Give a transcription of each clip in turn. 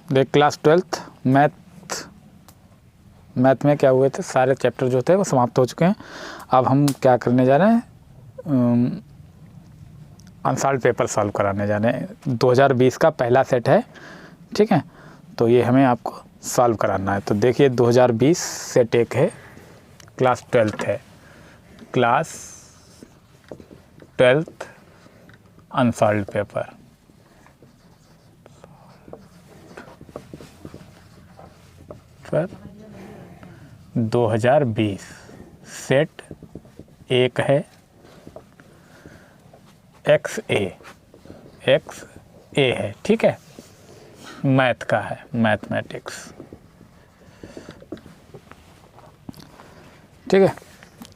देख class 12th math में क्या हुए थे, सारे चैप्टर जो थे वो समाप्त हो चुके हैं। अब हम क्या करने जा रहे हैं, अनसॉल्व पेपर सॉल्व कराने जा रहे हैं। 2020 का पहला सेट है, ठीक है। तो ये हमें आपको सॉल्व कराना है। तो देखिए 2020 सेट एक है, क्लास 12th है, क्लास 12th अनसॉल्व पेपर। पर 2020 सेट एक है, XA है, ठीक है, मैथ का है, मैथमेटिक्स, ठीक है।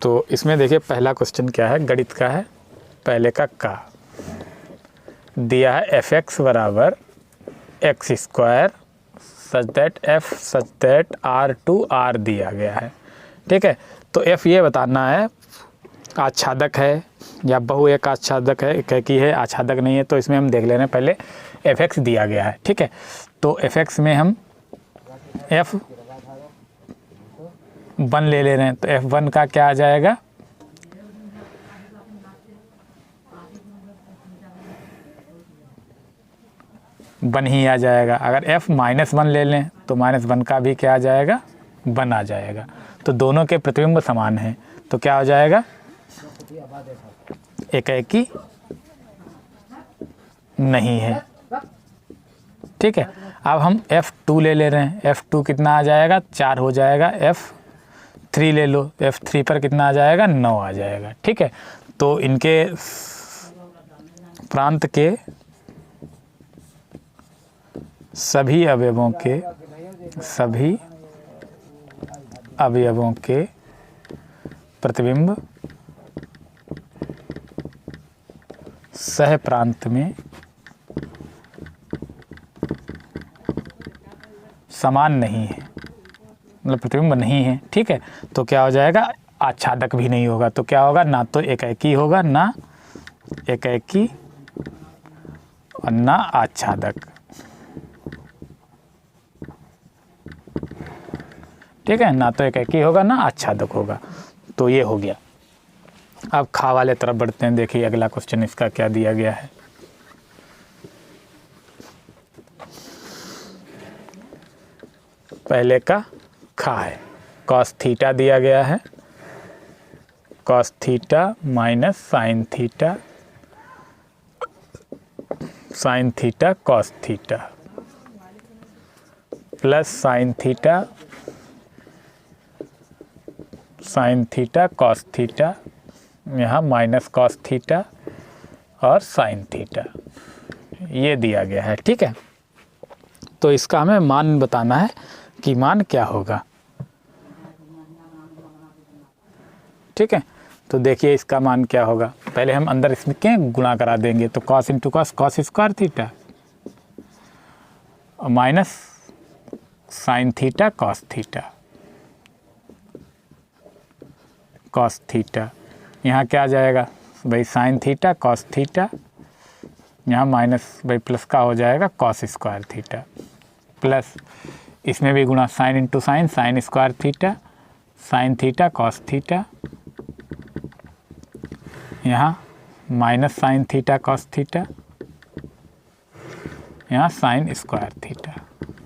तो इसमें देखिए पहला क्वेश्चन क्या है, गणित का है, पहले का दिया है fx बराबर x square such that r to r दिया गया है, ठीक है। तो f ये बताना है आच्छादक है या बहु एक आच्छादक है, एकैकी है, आच्छादक नहीं है। तो इसमें हम देख ले रहे हैं, पहले fx दिया गया है, ठीक है। तो fx में हम f1 ले रहे हैं, तो f1 का क्या आ जाएगा, वन ही आ जाएगा। अगर f-1 ले लें तो -1 का भी क्या आ जाएगा, 1 आ जाएगा। तो दोनों के प्रतिबिंब समान हैं, तो क्या हो जाएगा, एकैकी नहीं है, ठीक है। अब हम f2 ले रहे हैं, f2 कितना आ जाएगा, 4 हो जाएगा। f3 ले लो, f3 पर कितना आ जाएगा, 9 आ जाएगा, ठीक है। तो इनके प्रांत के सभी अवयवों के प्रतिबिंब सह प्रांत में समान नहीं है, मतलब प्रतिबिंब नहीं है, ठीक है। तो क्या हो जाएगा, आच्छादक भी नहीं होगा। तो क्या होगा, ना तो एकैकी होगा, ना एकैकी और ना आच्छादक, ठीक है। ना तो एकैकी होगा, ना आच्छादक होगा। तो ये हो गया। अब खा वाले तरफ बढ़ते हैं। देखिए अगला क्वेश्चन इसका क्या दिया गया है, पहले का खा है, कॉस थीटा दिया गया है, cos theta minus sine theta cos theta plus sign theta cos theta, यहाँ माइनस कॉस थीटा और साइन थीटा, ये दिया गया है, ठीक है। तो इसका हमें मान बताना है कि मान क्या होगा, ठीक है। तो देखिए इसका मान क्या होगा, पहले हम अंदर इसमें क्या गुणा करा देंगे। तो cos into cos, cos square theta और minus sine theta cos theta, यहाँ क्या आ जाएगा भाई, साइन थीटा कॉस थीटा, यहाँ माइनस भाई प्लस का हो जाएगा कॉस स्क्वायर थीटा, प्लस इसमें भी गुणा sine into sine, sine square theta, sine theta cos theta, यहाँ minus sine theta cos theta, यहाँ साइन स्क्वायर थीटा,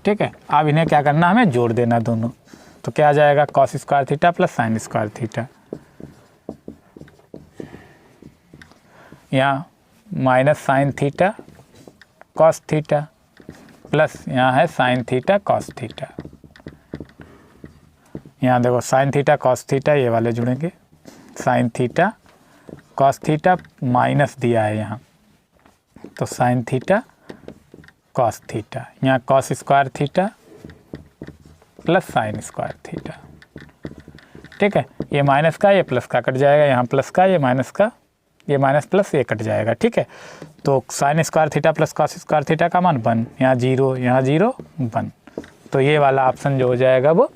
ठीक है। अब इन्हें क्या करना, हमें जोड़ देना दोनों। तो क्या आ जाएगा, cos square theta plus sine square theta, यहाँ minus sine theta cos theta plus यहाँ है साइन थीटा कॉस थीटा। यहाँ देखो साइन थीटा कॉस थीटा ये वाले जुड़ेंगे, sign theta cos theta minus दिया है यहाँ, तो साइन थीटा कॉस थीटा, यहाँ cos square theta plus sine square theta, ठीक है। ये माइनस का ये प्लस का कट जाएगा, यहाँ प्लस का ये माइनस का ये माइनस प्लस ये कट जाएगा, ठीक है। तो sign square theta plus cos square theta का मान 1, यहाँ 0 यहाँ 0 1। तो ये वाला ऑप्शन जो हो जाएगा वो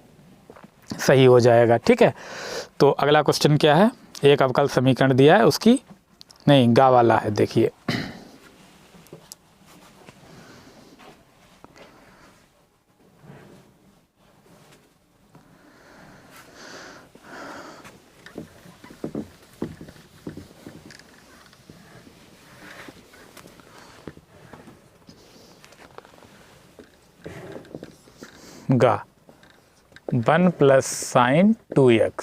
सही हो जाएगा, ठीक है। तो अगला क्वेश्चन क्या है, एक अवकल समीकरण दिया है, उसकी नहीं गा वाला है, देखिए गा 1 प्लस साइन 2x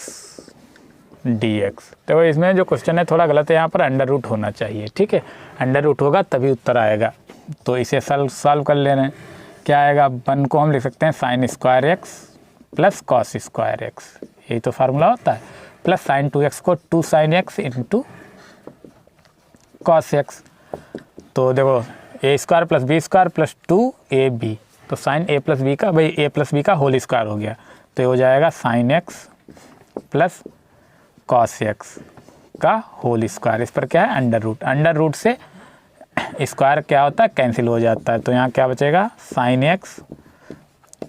dx। तो इसमें जो क्वेश्चन है थोड़ा गलत है, यहाँ पर अंडर रूट होना चाहिए, ठीक है, अंडर रूट होगा तभी उत्तर आएगा। तो इसे सॉल्व कर ले रहे हैं, क्या आएगा, 1 को हम लिख सकते हैं sine square x plus cos square x, यही तो फार्मूला होता है, प्लस साइन 2x को 2 sine x into cos x. तो देखो a square plus b square plus 2ab, तो साइन a प्लस बी का, भाई a प्लस बी का होल स्क्वायर हो गया, तो ये हो जाएगा sine x plus cos x का होल स्क्वायर। इस पर क्या है, अंडर रूट से स्क्वायर क्या होता है, कैंसिल हो जाता है। तो यहाँ क्या बचेगा, sine x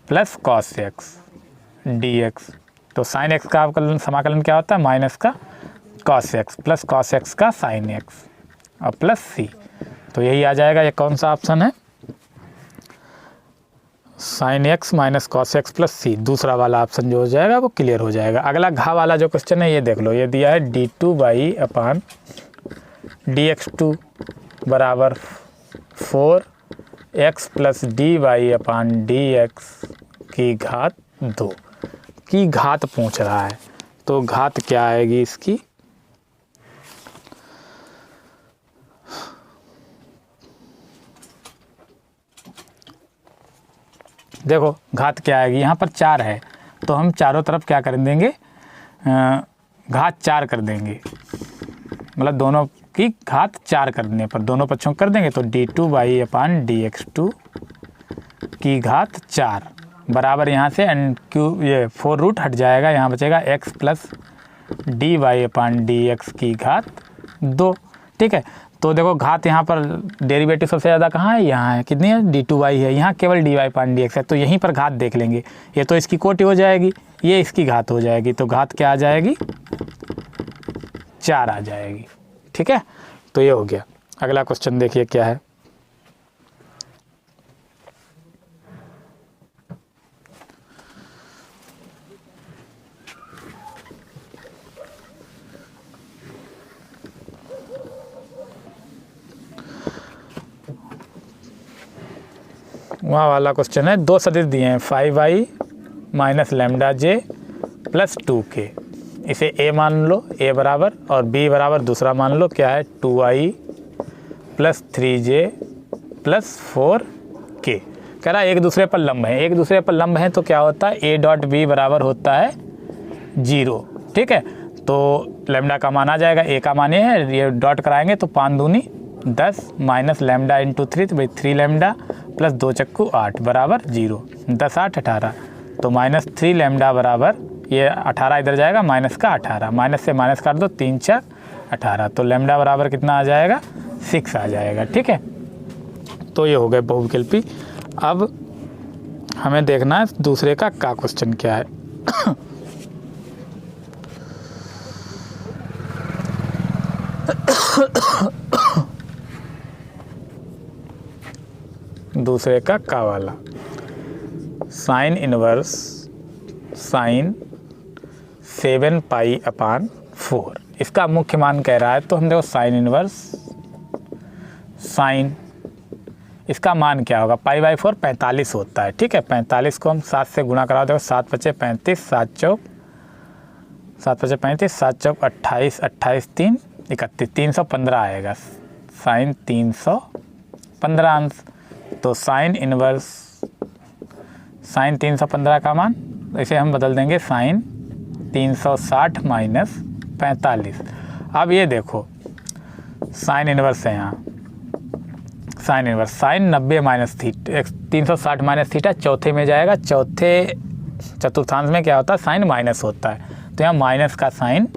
plus cos x dx। तो साइन एक्स का अवकलन समाकलन क्या होता है, माइनस का cos x plus cos x का साइन एक्स और प्लस सी। तो यही आ जाएगा, ये कौन सा ऑप्शन है, sine x minus cos x plus c, दूसरा वाला ऑप्शन जो हो जाएगा वो क्लियर हो जाएगा। अगला घा वाला जो क्वेश्चन है ये देख लो, ये दिया है d2y/dx2 बराबर 4x प्लस dy/dx की घात 2 की घात पूछ रहा है। तो घात क्या आएगी इसकी, देखो घात क्या आएगी, यहाँ पर 4 है तो हम चारों तरफ क्या कर देंगे, घात 4 कर देंगे, मतलब दोनों की घात 4 करने पर दोनों पक्षों कर देंगे। तो d2y/dx2 की घात 4 बराबर, यहाँ से ये 4 रूट हट जाएगा, यहाँ बचेगा x प्लस dy/dx की घात 2, ठीक है। तो देखो घात यहाँ पर डेरिवेटिव सबसे ज़्यादा कहाँ है, यहाँ है, कितनी है, d2y है, यहाँ केवल dy/dx है, तो यहीं पर घात देख लेंगे, ये तो इसकी कोटि हो जाएगी, ये इसकी घात हो जाएगी, तो घात क्या आ जाएगी, 4 आ जाएगी, ठीक है। तो ये हो गया। अगला क्वेश्चन देखिए क्या है, वहाँ वाला क्वेश्चन है, 2 सदिश दिए हैं 5i माइनस लैम्डा जे प्लस 2k, इसे a मान लो, a बराबर, और b बराबर दूसरा मान लो क्या है, 2i plus 3j plus 4k। कह रहा है एक दूसरे पर लंब है, एक दूसरे पर लंब है तो क्या होता है, a डॉट b बराबर होता है 0, ठीक है। तो लैम्डा का मान आ जाएगा, a का मान ये है, ये डॉट कराएंगे तो 5 दूनी 10 माइनस लैम्डा इंटू 3, तो भाई 3 लैम्डा प्लस 2 चक्कू 8 बराबर 0, 10 8 18, तो माइनस 3 लैम्डा बराबर, ये 18 इधर जाएगा, माइनस का 18, माइनस से माइनस काट दो, 3 4 18, तो लैम्डा बराबर कितना आ जाएगा, 6 आ जाएगा, ठीक है। तो ये हो गए बहुविकल्पी। अब हमें देखना है दूसरे का क्वेश्चन क्या है। दूसरे का वाला, साइन इनवर्स साइन 7 पाई/4, इसका मुख्य मान कह रहा है, तो हम देखो साइन इनवर्स साइन, इसका मान क्या होगा, पाई/4 45 होता है, ठीक है। 45 को हम 7 से गुणा करा, देखो 7 पचे 35, 7 चौक 28, 28 3 31, 315 आएगा, साइन 315 अंश। तो साइन इनवर्स साइन 315 का मान, इसे हम बदल देंगे साइन 360 माइनस 45। अब ये देखो साइन इनवर्स है, यहाँ sine inverse sine 90 minus theta 360 minus theta चौथे में जाएगा, चौथे चतुर्थांश में क्या होता है, साइन माइनस होता है, तो यहाँ माइनस का साइन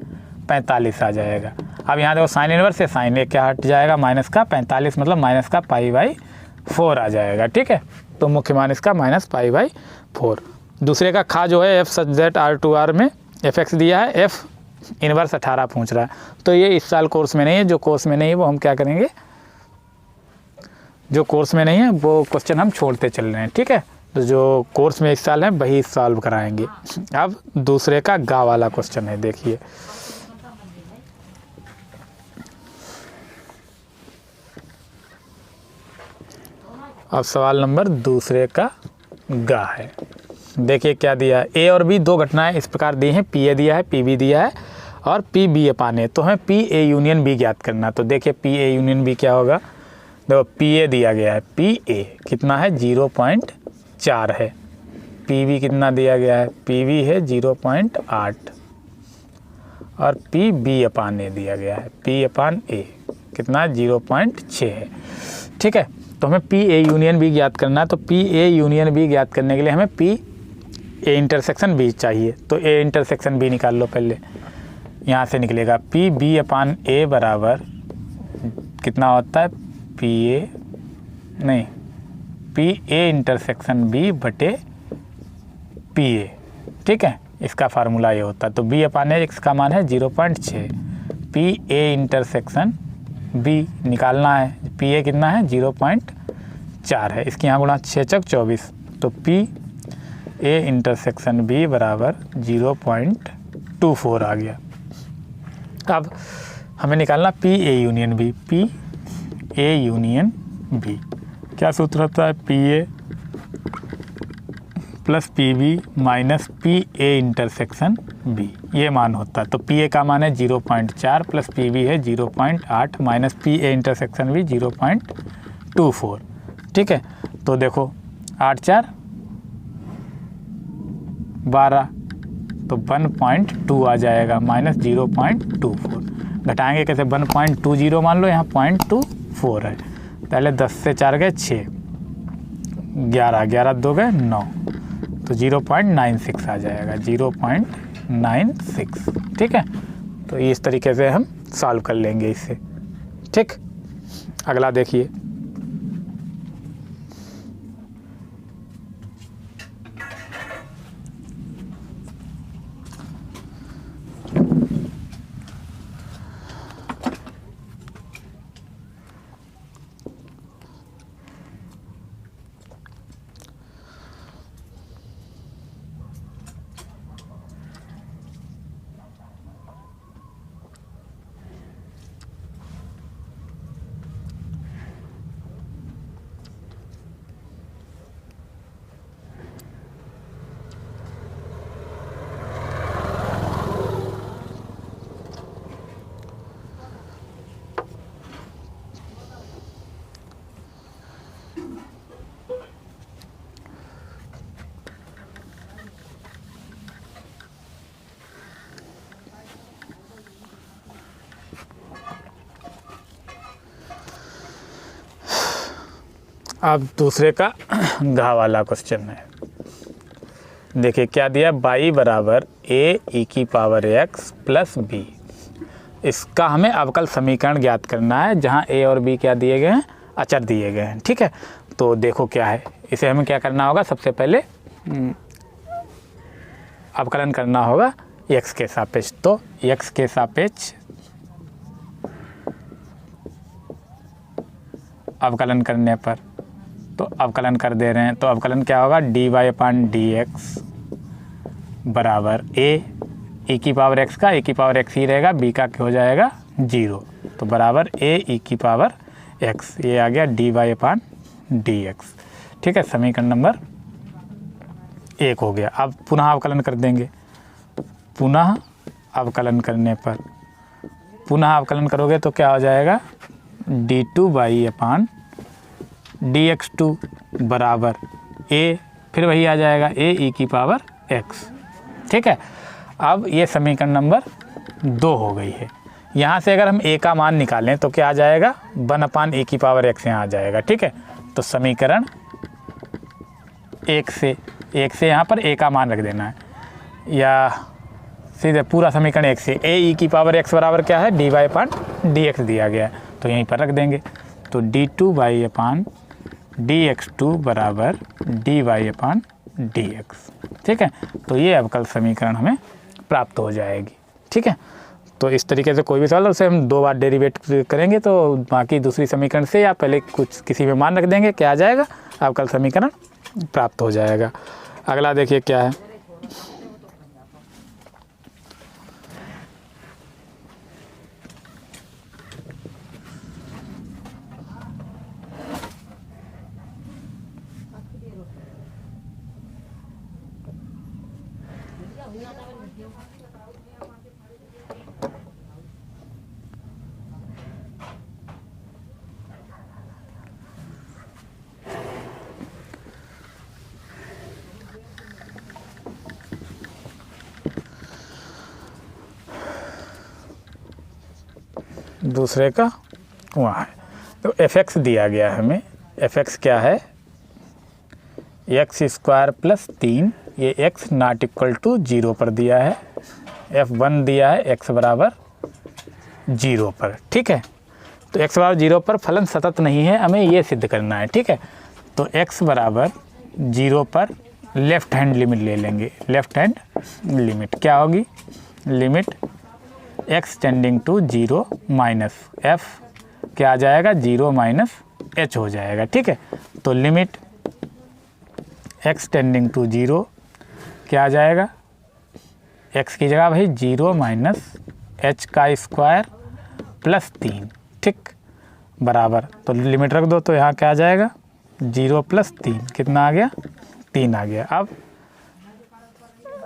45 आ जाएगा। अब यहाँ देखो साइन इनवर्स से साइन एक क्या हट जाएगा, माइनस का 45, मतलब माइनस का पाई/4 आ जाएगा, ठीक है। तो मुख्य मान इसका माइनस पाई/4। दूसरे का खा जो है एफ सच दैट R2R में fx दिया है, एफ इनवर्स 18 पूछ रहा है, तो ये इस साल कोर्स में नहीं है, जो कोर्स में नहीं है वो हम क्या करेंगे, जो कोर्स में नहीं है वो क्वेश्चन हम छोड़ते चल रहे हैं, ठीक है। तो जो कोर्स में इस साल है वही सॉल्व कराएंगे। अब दूसरे का गा वाला क्वेश्चन है, देखिए अब सवाल नंबर दूसरे का गा है। देखिए क्या दिया है, ए और बी दो घटनाएं इस प्रकार दी हैं, पी ए दिया है, पी बी दिया है और पी बी अपान ए। तो हमें पी ए यूनियन बी ज्ञात करना। तो देखिए पी ए यूनियन बी क्या होगा, देखो पी ए दिया गया है, पी ए कितना है 0.4 है, पी बी कितना दिया गया है, पी बी है 0.8 और पी बी अपान ए दिया गया है, पी अपान ए कितना 0.6 है। ठीक है, तो हमें पी ए यूनियन बी ज्ञात करना है। तो पी ए यूनियन बी ज्ञात करने के लिए हमें पी ए इंटरसेक्शन बी चाहिए। तो ए इंटरसेक्शन बी निकाल लो पहले, यहाँ से निकलेगा पी बी अपान ए बराबर कितना होता है, पी ए नहीं पी ए इंटरसेक्शन बी बटे पी ए। ठीक है, इसका फार्मूला ये होता है। तो बी अपान ए इसका मान है 0.6, पी ए इंटरसेक्शन बी निकालना है, पी ए कितना है 0.4 है, इसके यहाँ गुणा 6 चक 24। तो पी ए इंटरसेक्शन बी बराबर 0.24 आ गया। अब हमें निकालना P A union B, P A union B क्या सूत्र होता है, P A plus P B minus P A intersection B, ये मान होता है। तो पी ए का मान है 0.4 प्लस पी बी है 0.8 minus P A intersection B 0.24। ठीक है, तो देखो 8 4 12 तो 1.2 आ जाएगा माइनस 0.24। घटाएंगे कैसे, 1.20 मान लो, यहाँ 0.24 है, पहले 10 से 4 गए 6, 11 11 2 गए 9, तो 0.96 आ जाएगा, 0.96। ठीक है, तो इस तरीके से हम सॉल्व कर लेंगे इससे। ठीक, अगला देखिए, अब दूसरे का घा वाला क्वेश्चन है। देखिए क्या दिया, बाई बराबर ए ई की पावर एक्स प्लस बी। इसका हमें अवकल समीकरण ज्ञात करना है, जहाँ ए और बी क्या दिए गए हैं, अचर दिए गए हैं। ठीक है, तो देखो क्या है, इसे हमें क्या करना होगा, सबसे पहले अवकलन करना होगा एक्स के सापेक्ष। तो एक्स के सापेक्ष अवकलन करने पर, तो अवकलन कर दे रहे हैं, तो अवकलन क्या होगा, D Y upon D x बराबर ए ई की पावर एक्स का, ए की पावर एक्स ही रहेगा, बी का हो जाएगा 0, तो बराबर ए ई की पावर एक्स, ये आ गया D Y upon D X. ठीक है, समीकरण नंबर 1 हो गया। अब पुनः अवकलन कर देंगे, पुनः अवकलन करने पर, पुनः अवकलन करोगे तो क्या हो जाएगा, D two Y upon D X two बराबर ए, फिर वही आ जाएगा ए ई की पावर एक्स। ठीक है, अब ये समीकरण नंबर 2 हो गई है। यहाँ से अगर हम ए का मान निकालें तो क्या आ जाएगा, 1 अपान ए की पावर एक्स यहाँ आ जाएगा। ठीक है, तो समीकरण 1 से यहाँ पर ए का मान रख देना है, या सीधे पूरा समीकरण 1 से ए ई की पावर एक्स बराबर क्या है, D Y upon D X दिया गया है, तो यहीं पर रख देंगे। तो D two Y upon D X two बराबर D Y upon D X. ठीक है, तो ये अवकल समीकरण हमें प्राप्त हो जाएगी। ठीक है, तो इस तरीके से कोई भी सवाल उसे हम 2 बार डेरिवेट करेंगे, तो बाकी दूसरी समीकरण से या पहले कुछ किसी में मान रख देंगे, क्या आ जाएगा, अवकल समीकरण प्राप्त हो जाएगा। अगला देखिए क्या है, दूसरे का वहाँ है। तो एफ एक्स दिया गया है हमें, एफ एक्स क्या है, एक्स स्क्वायर प्लस 3, ये एक्स नॉट इक्वल टू 0 पर दिया है, F1 दिया है एक्स बराबर 0 पर। ठीक है, तो एक्स बराबर 0 पर फलन सतत नहीं है, हमें ये सिद्ध करना है। ठीक है, तो एक्स बराबर 0 पर लेफ्ट हैंड लिमिट ले लेंगे। लेफ्ट हैंड लिमिट क्या होगी, limit X tending to 0 minus F क्या आ जाएगा, 0 माइनस एच हो जाएगा। ठीक है, तो लिमिट एक्स टेंडिंग टू 0 क्या आ जाएगा, एक्स की जगह भाई 0 माइनस एच का स्क्वायर प्लस 3। ठीक, बराबर, तो लिमिट रख दो तो यहाँ क्या आ जाएगा, 0 प्लस 3 कितना आ गया, 3 आ गया। अब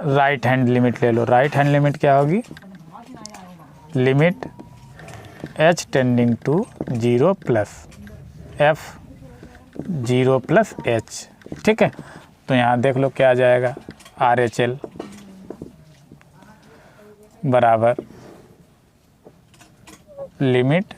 राइट हैंड लिमिट ले लो। राइट हैंड लिमिट क्या होगी, limit H tending to 0 plus F 0 plus H. ठीक है, तो यहाँ देख लो क्या आ जाएगा, आर एच एल बराबर लिमिट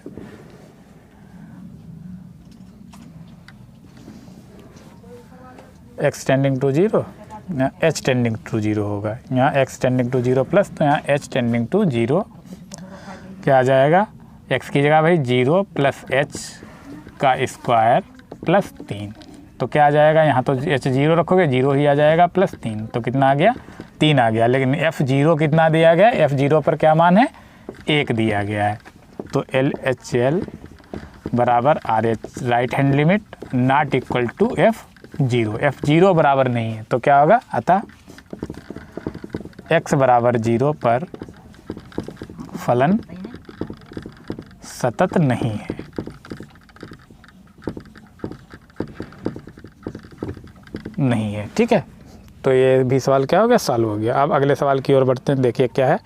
एक्स टेंडिंग टू 0, यहाँ एच टेंडिंग टू 0 होगा, यहाँ एक्स टेंडिंग टू 0 प्लस, तो यहाँ एच टेंडिंग टू 0 क्या आ जाएगा, एक्स की जगह भाई 0 प्लस एच का स्क्वायर प्लस 3, तो क्या आ जाएगा, यहाँ तो एच 0 रखोगे 0 ही आ जाएगा प्लस 3, तो कितना आ गया, 3 आ गया। लेकिन एफ 0 कितना दिया गया, एफ 0 पर क्या मान है, 1 दिया गया है। तो एल एच एल बराबर R H right hand limit not equal to F 0, F 0 बराबर नहीं है, तो क्या होगा, अतः एक्स बराबर 0 पर फलन सतत नहीं है। नहीं है। ठीक है, तो ये भी सवाल क्या हो गया, सॉल्व हो गया। अब अगले सवाल की ओर बढ़ते हैं, देखिए क्या है।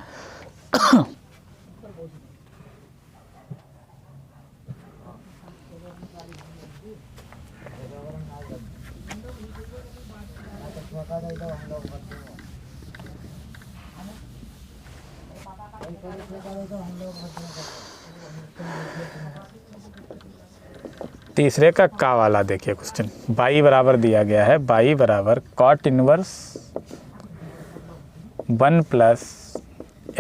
तीसरे का वाला देखिए क्वेश्चन, बाई बराबर दिया गया है, बाई बराबर cot inverse 1 plus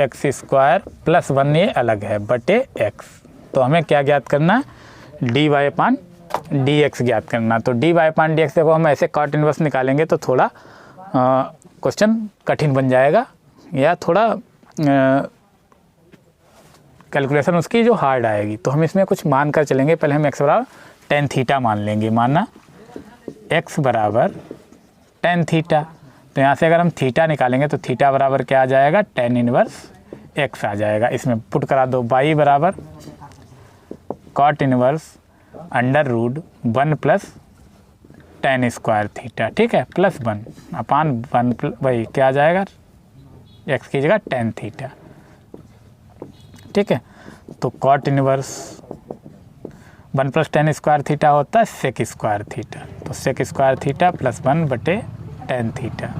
X square plus 1, ये अलग है, बटे एक्स। तो हमें क्या ज्ञात करना है, डी वाई पान डी एक्स ज्ञात करना। तो डी वाई पान डी एक्स देखो, हम ऐसे कॉट इनवर्स निकालेंगे तो थोड़ा क्वेश्चन कठिन बन जाएगा, या थोड़ा कैलकुलेशन उसकी जो हार्ड आएगी। तो हम इसमें कुछ मान कर चलेंगे। पहले हम एक्स बराबर टेन थीटा मान लेंगे, माना एक्स बराबर टेन थीटा। तो यहाँ से अगर हम थीटा निकालेंगे तो थीटा बराबर क्या आ जाएगा, टेन इनवर्स एक्स आ जाएगा। इसमें पुट करा दो, बाई बराबर cot inverse under root 1 plus tan square theta. ठीक है, प्लस 1 अपान 1 वही क्या आ जाएगा, एक्स की जगह टेन थीटा। ठीक है, तो cot inverse 1 plus tan square theta होता है सेक स्क्वायर थीटा, तो सेक स्क्वायर थीटा प्लस 1 बटे टेन थीटा।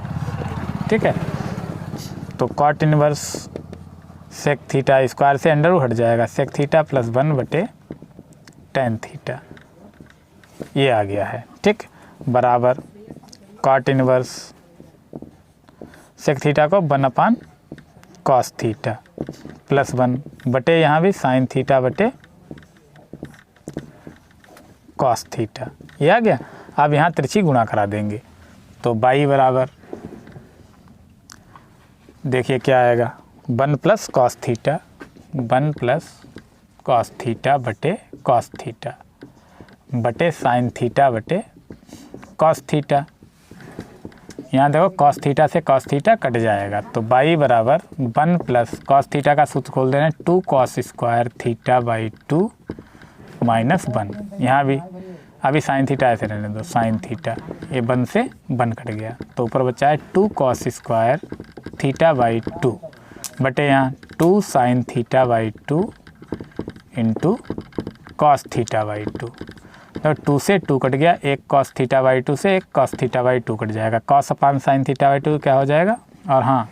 ठीक है, तो cot inverse sec theta square से अंडर हट जाएगा, सेक थीटा प्लस 1 बटे टेन थीटा, ये आ गया है। ठीक, बराबर कॉट इनवर्स सेक थीटा को 1 अपान कॉस थीटा प्लस 1 बटे यहाँ भी साइन थीटा बटे कॉस थीटा, ये आ गया। अब यहाँ तिरछी गुणा करा देंगे, तो बाई बराबर देखिए क्या आएगा, 1 plus cos theta, 1 plus cos theta बटे कॉस थीटा बटे साइन थीटा बटे कॉस थीटा। यहाँ देखो कॉस थीटा से कॉस थीटा कट जाएगा, तो बाई बराबर 1 प्लस कॉस थीटा का सूत्र खोल देना, 2 cos square theta by 2 minus 1। यहाँ भी अभी साइन थीटा ऐसे रहने दो, साइन थीटा, ये 1 से 1 कट गया, तो ऊपर बचा है 2 कॉस स्क्वायर थीटा बाई 2 बटे यहाँ 2 sine theta by 2 into cos theta by 2। तो 2 से 2 कट गया, एक कॉस थीटा बाई 2 से एक कॉस थीटा बाई 2 कट जाएगा, cos upon sine theta by 2 क्या हो जाएगा। और हाँ,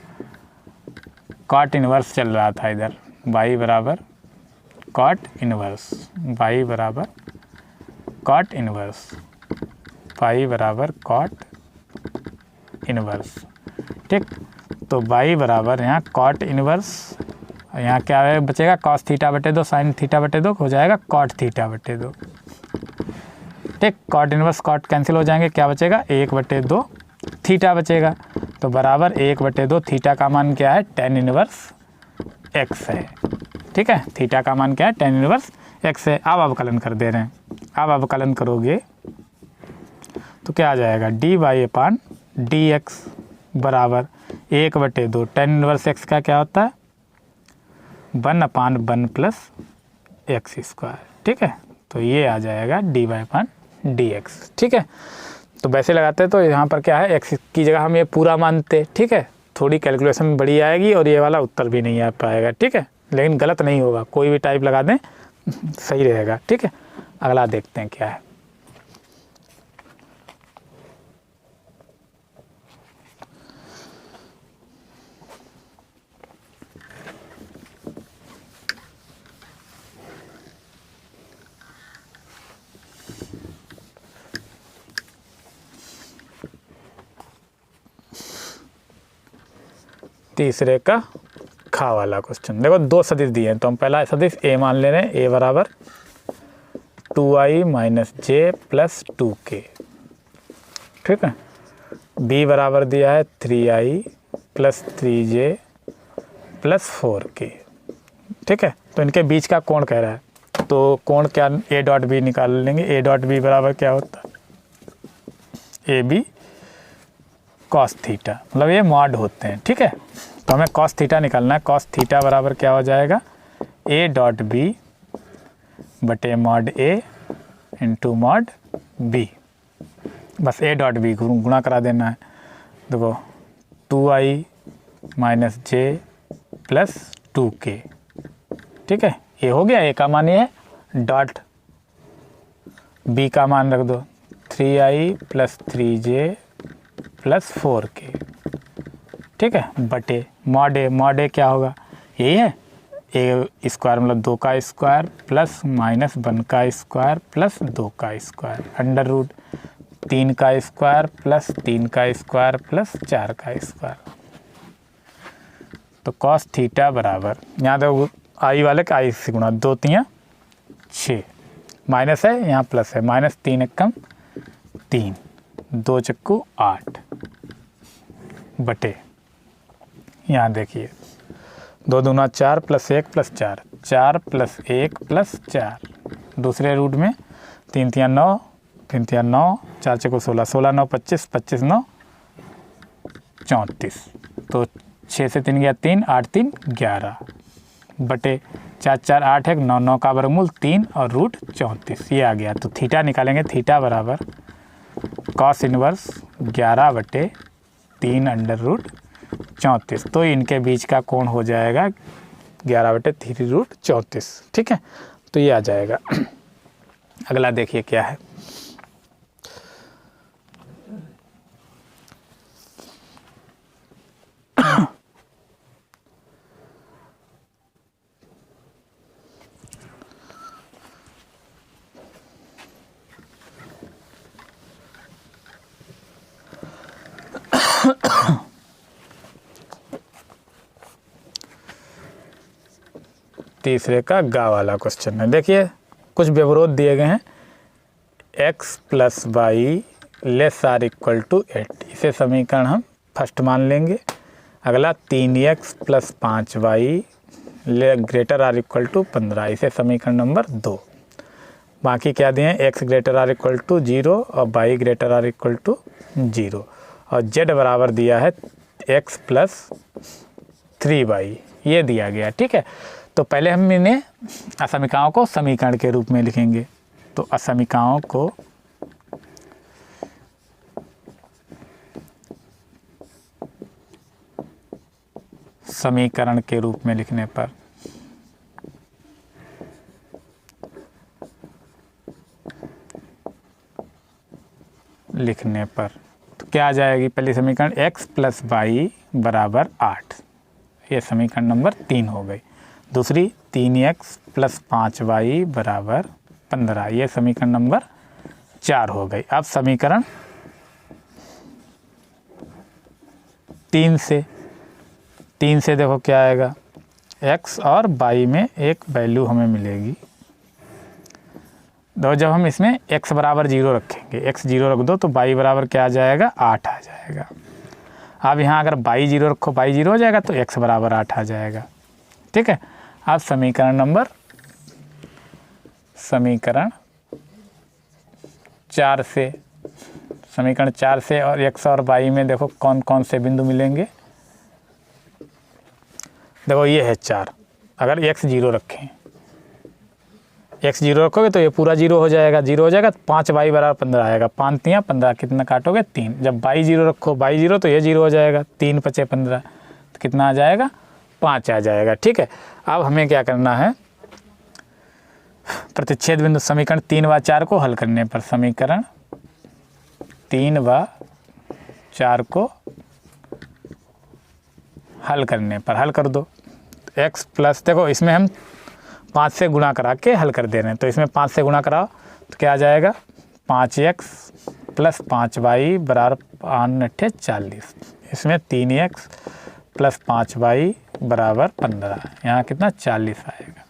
कॉट इनवर्स चल रहा था इधर, बाई बराबर कॉट इनवर्स, y बराबर कॉट इनवर्स, y बराबर कॉट इनवर्स। ठीक, तो y बराबर यहाँ कॉट इनवर्स, यहाँ क्या है बचेगा कॉस थीटा बटे 2 साइन थीटा बटे 2 हो जाएगा कॉट थीटा बटे 2। ठीक, कॉट इनवर्स कॉट कैंसिल हो जाएंगे, क्या बचेगा 1/2 थीटा बचेगा। तो बराबर 1/2 थीटा का मान क्या है tan इनवर्स x है। ठीक है, थीटा का मान क्या है tan इनवर्स x है। अब अवकलन कर दे रहे हैं, अब अवकलन करोगे तो क्या आ जाएगा dy/dx बराबर 1/2 tan इनवर्स x का क्या होता है 1/1 प्लस एक्स स्क्वायर। ठीक है, तो ये आ जाएगा dy/dx। ठीक है, तो वैसे लगाते हैं तो यहाँ पर क्या है x की जगह हम ये पूरा मानते। ठीक है, थोड़ी कैलकुलेशन बड़ी आएगी और ये वाला उत्तर भी नहीं आ पाएगा। ठीक है, लेकिन गलत नहीं होगा, कोई भी टाइप लगा दें सही रहेगा। ठीक है, अगला देखते हैं क्या है। तीसरे का खा वाला क्वेश्चन। देखो 2 सदिश दिए हैं तो हम पहला सदिश a मान ले रहे हैं, a बराबर 2i माइनस जे प्लस 2k। ठीक है, b बराबर दिया है 3i plus 3j plus 4k। ठीक है, तो इनके बीच का कोण कह रहा है, तो कोण क्या a डॉट बी निकाल लेंगे। a डॉट बी बराबर क्या होता है ए बी कॉस थीटा, मतलब ये मॉड होते हैं। ठीक है, तो हमें कॉस थीटा निकालना है। कॉस थीटा बराबर क्या हो जाएगा a डॉट बी बटे mod a into mod b, बस a डॉट बी गुणा करा देना है। देखो 2i माइनस जे प्लस 2k। ठीक है, ये हो गया, a का मान ये है, डॉट b का मान रख दो 3i plus 3j plus 4k। ठीक है, बटे मॉड ए क्या होगा यही है ए स्क्वायर मतलब 2 का स्क्वायर प्लस माइनस 1 का स्क्वायर प्लस 2 का स्क्वायर अंडर रूट 3 का स्क्वायर प्लस 3 का स्क्वायर प्लस 4 का स्क्वायर। तो कॉस थीटा बराबर यहाँ देखो आई वाले का आई से गुणा 2 3 6 माइनस है यहाँ प्लस है, माइनस 3 एकम 3 2 चक्कू 8 बटे यहाँ देखिए 2 दूना 4 प्लस 1 प्लस 4 4 प्लस 1 प्लस 4 दूसरे रूट में 3 3 9 3 3 9 4 चक्कू 16 16 9 25 25 9 34। तो 6 से 3 गया 3 8 3 11 बटे 4 4 8 है 9 9 का वर्गमूल 3 और रूट 34 ये आ गया। तो थीटा निकालेंगे, थीटा बराबर कॉस इनवर्स 11 बटे 3 अंडर रूट 34। तो इनके बीच का कोण हो जाएगा 11 बटे 3 रूट 34। ठीक है, तो ये आ जाएगा। अगला देखिए क्या है। तीसरे का गा वाला क्वेश्चन है। देखिए कुछ व्यवरोध दिए गए हैं, x plus Y less or equal to 8, इसे समीकरण हम फर्स्ट मान लेंगे। अगला 3x plus 5y greater or equal to 15, इसे समीकरण नंबर 2। बाकी क्या दिए हैं x greater or equal to 0 और y greater or equal to 0 और z बराबर दिया है x प्लस 3y ये दिया गया। ठीक है, तो पहले हम इन्हें असमीकाओं को समीकरण के रूप में लिखेंगे। तो असमीकाओं को समीकरण के रूप में लिखने पर तो क्या आ जाएगी पहली समीकरण x प्लस वाई बराबर 8, ये समीकरण नंबर 3 हो गई। दूसरी 3x प्लस 5y बराबर 15। ये समीकरण नंबर 4 हो गई। अब समीकरण 3 से देखो क्या आएगा, x और y में एक वैल्यू हमें मिलेगी। तो जब हम इसमें x बराबर 0 रखेंगे, x 0 रख दो तो y बराबर क्या आ जाएगा, 8 आ जाएगा। अब यहाँ अगर y 0 रखो, y 0 हो जाएगा तो x बराबर 8 आ जाएगा। ठीक है। अब समीकरण 4 से और x और y में देखो कौन कौन से बिंदु मिलेंगे। देखो ये है 4, अगर x 0 रखें, x 0 रखोगे तो ये पूरा 0 हो जाएगा, 0 हो जाएगा तो 5y बराबर 15 आएगा। 5 तियाँ 15, कितना काटोगे 3। जब y 0 रखो, y 0 तो ये 0 हो जाएगा, 3 पचे 15, तो कितना आ जाएगा, 5 आ जाएगा। ठीक है। अब हमें क्या करना है, प्रतिच्छेद बिंदु समीकरण 3 व 4 को हल करने पर, समीकरण 3 व 4 को हल करने पर हल कर दो। x प्लस, देखो इसमें हम 5 से गुणा करा के हल कर दे रहे हैं, तो इसमें 5 से गुणा कराओ तो क्या आ जाएगा, 5x प्लस 5y बराबर 8 40। इसमें 3x प्लस 5y बराबर 15, यहाँ कितना 40 आएगा।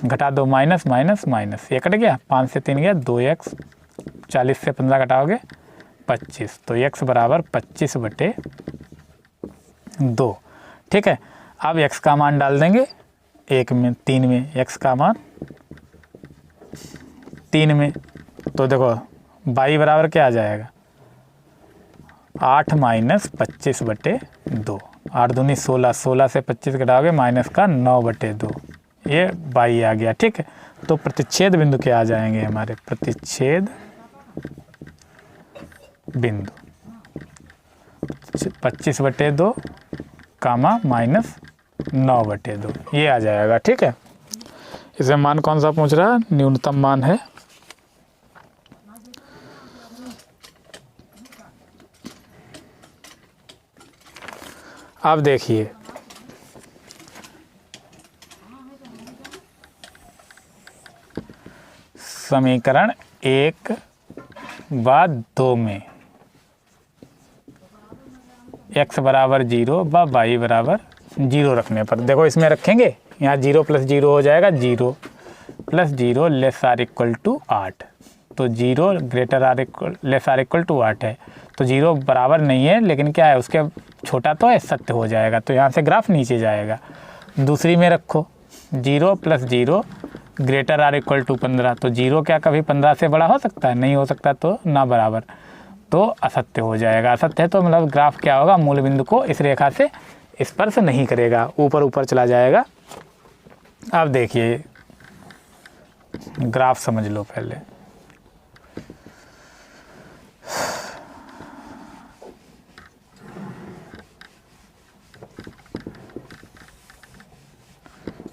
घटा दो, माइनस माइनस माइनस, ये कट गया, 5 से 3 गया 2x, 40 से 15 घटाओगे 25, तो x बराबर 25/2। ठीक है। अब x का मान डाल देंगे 3 में, x का मान 3 में, तो देखो y बराबर क्या आ जाएगा, 8 माइनस 25/2। 8 दूनी 16, 16 से 25 घटाओगे माइनस का 9/2, ये y आ गया। ठीक है। तो प्रतिच्छेद बिंदु क्या आ जाएंगे हमारे, प्रतिच्छेद बिंदु 25/2 कामा माइनस 9/2, ये आ जाएगा। ठीक है। इसमें मान कौन सा पूछ रहा है, न्यूनतम मान है। अब देखिए समीकरण 1 व 2 में x बराबर 0 व y बराबर 0 रखने पर, देखो इसमें रखेंगे, यहाँ 0 प्लस 0 हो जाएगा, 0 plus 0 less or equal to 8, तो 0 greater or equal less or equal to 8 है, तो 0 बराबर नहीं है, लेकिन क्या है उसके छोटा तो है, सत्य हो जाएगा, तो यहाँ से ग्राफ नीचे जाएगा। दूसरी में रखो 0 plus 0 greater or equal to 15, तो 0 क्या कभी 15 से बड़ा हो सकता है, नहीं हो सकता, तो ना बराबर, तो असत्य हो जाएगा। असत्य है तो मतलब ग्राफ क्या होगा, मूल बिंदु को इस रेखा से स्पर्श नहीं करेगा, ऊपर ऊपर चला जाएगा। अब देखिए ग्राफ समझ लो पहले,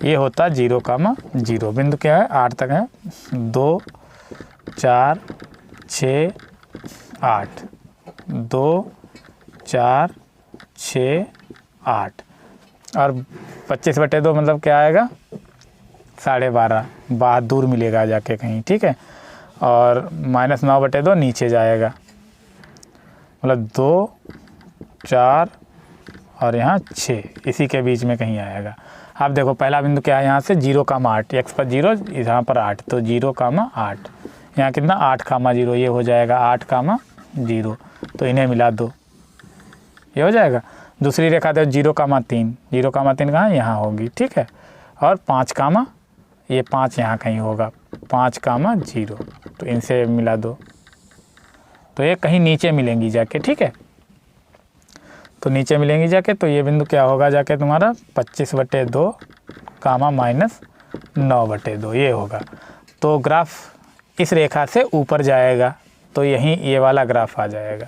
ये होता 0,0, बिंदु क्या है 8 तक है, 2 4 6 8, 2 4 6 8, और 25/2 मतलब क्या आएगा, 12.5, बाहर दूर मिलेगा जाके कहीं। ठीक है। और माइनस 9/2 नीचे जाएगा, मतलब 2 4 और यहाँ 6, इसी के बीच में कहीं आएगा। आप देखो पहला बिंदु क्या है, यहाँ से 0,8, x पर 0, यहाँ पर 8, तो 0,8, यहाँ कितना 8,0, ये हो जाएगा 8,0, तो इन्हें मिला दो, ये हो जाएगा। दूसरी रेखा दो 0,3, 0,3 कहाँ, यहाँ होगी। ठीक है। और 5, ये 5 यहाँ कहीं होगा, 5,0, तो इनसे मिला दो, तो ये कहीं नीचे मिलेंगी जाके। ठीक है। तो नीचे मिलेंगी जाके, तो ये बिंदु क्या होगा जाके तुम्हारा 25/2 कामा माइनस 9/2, ये होगा। तो ग्राफ इस रेखा से ऊपर जाएगा, तो यहीं ये वाला ग्राफ आ जाएगा,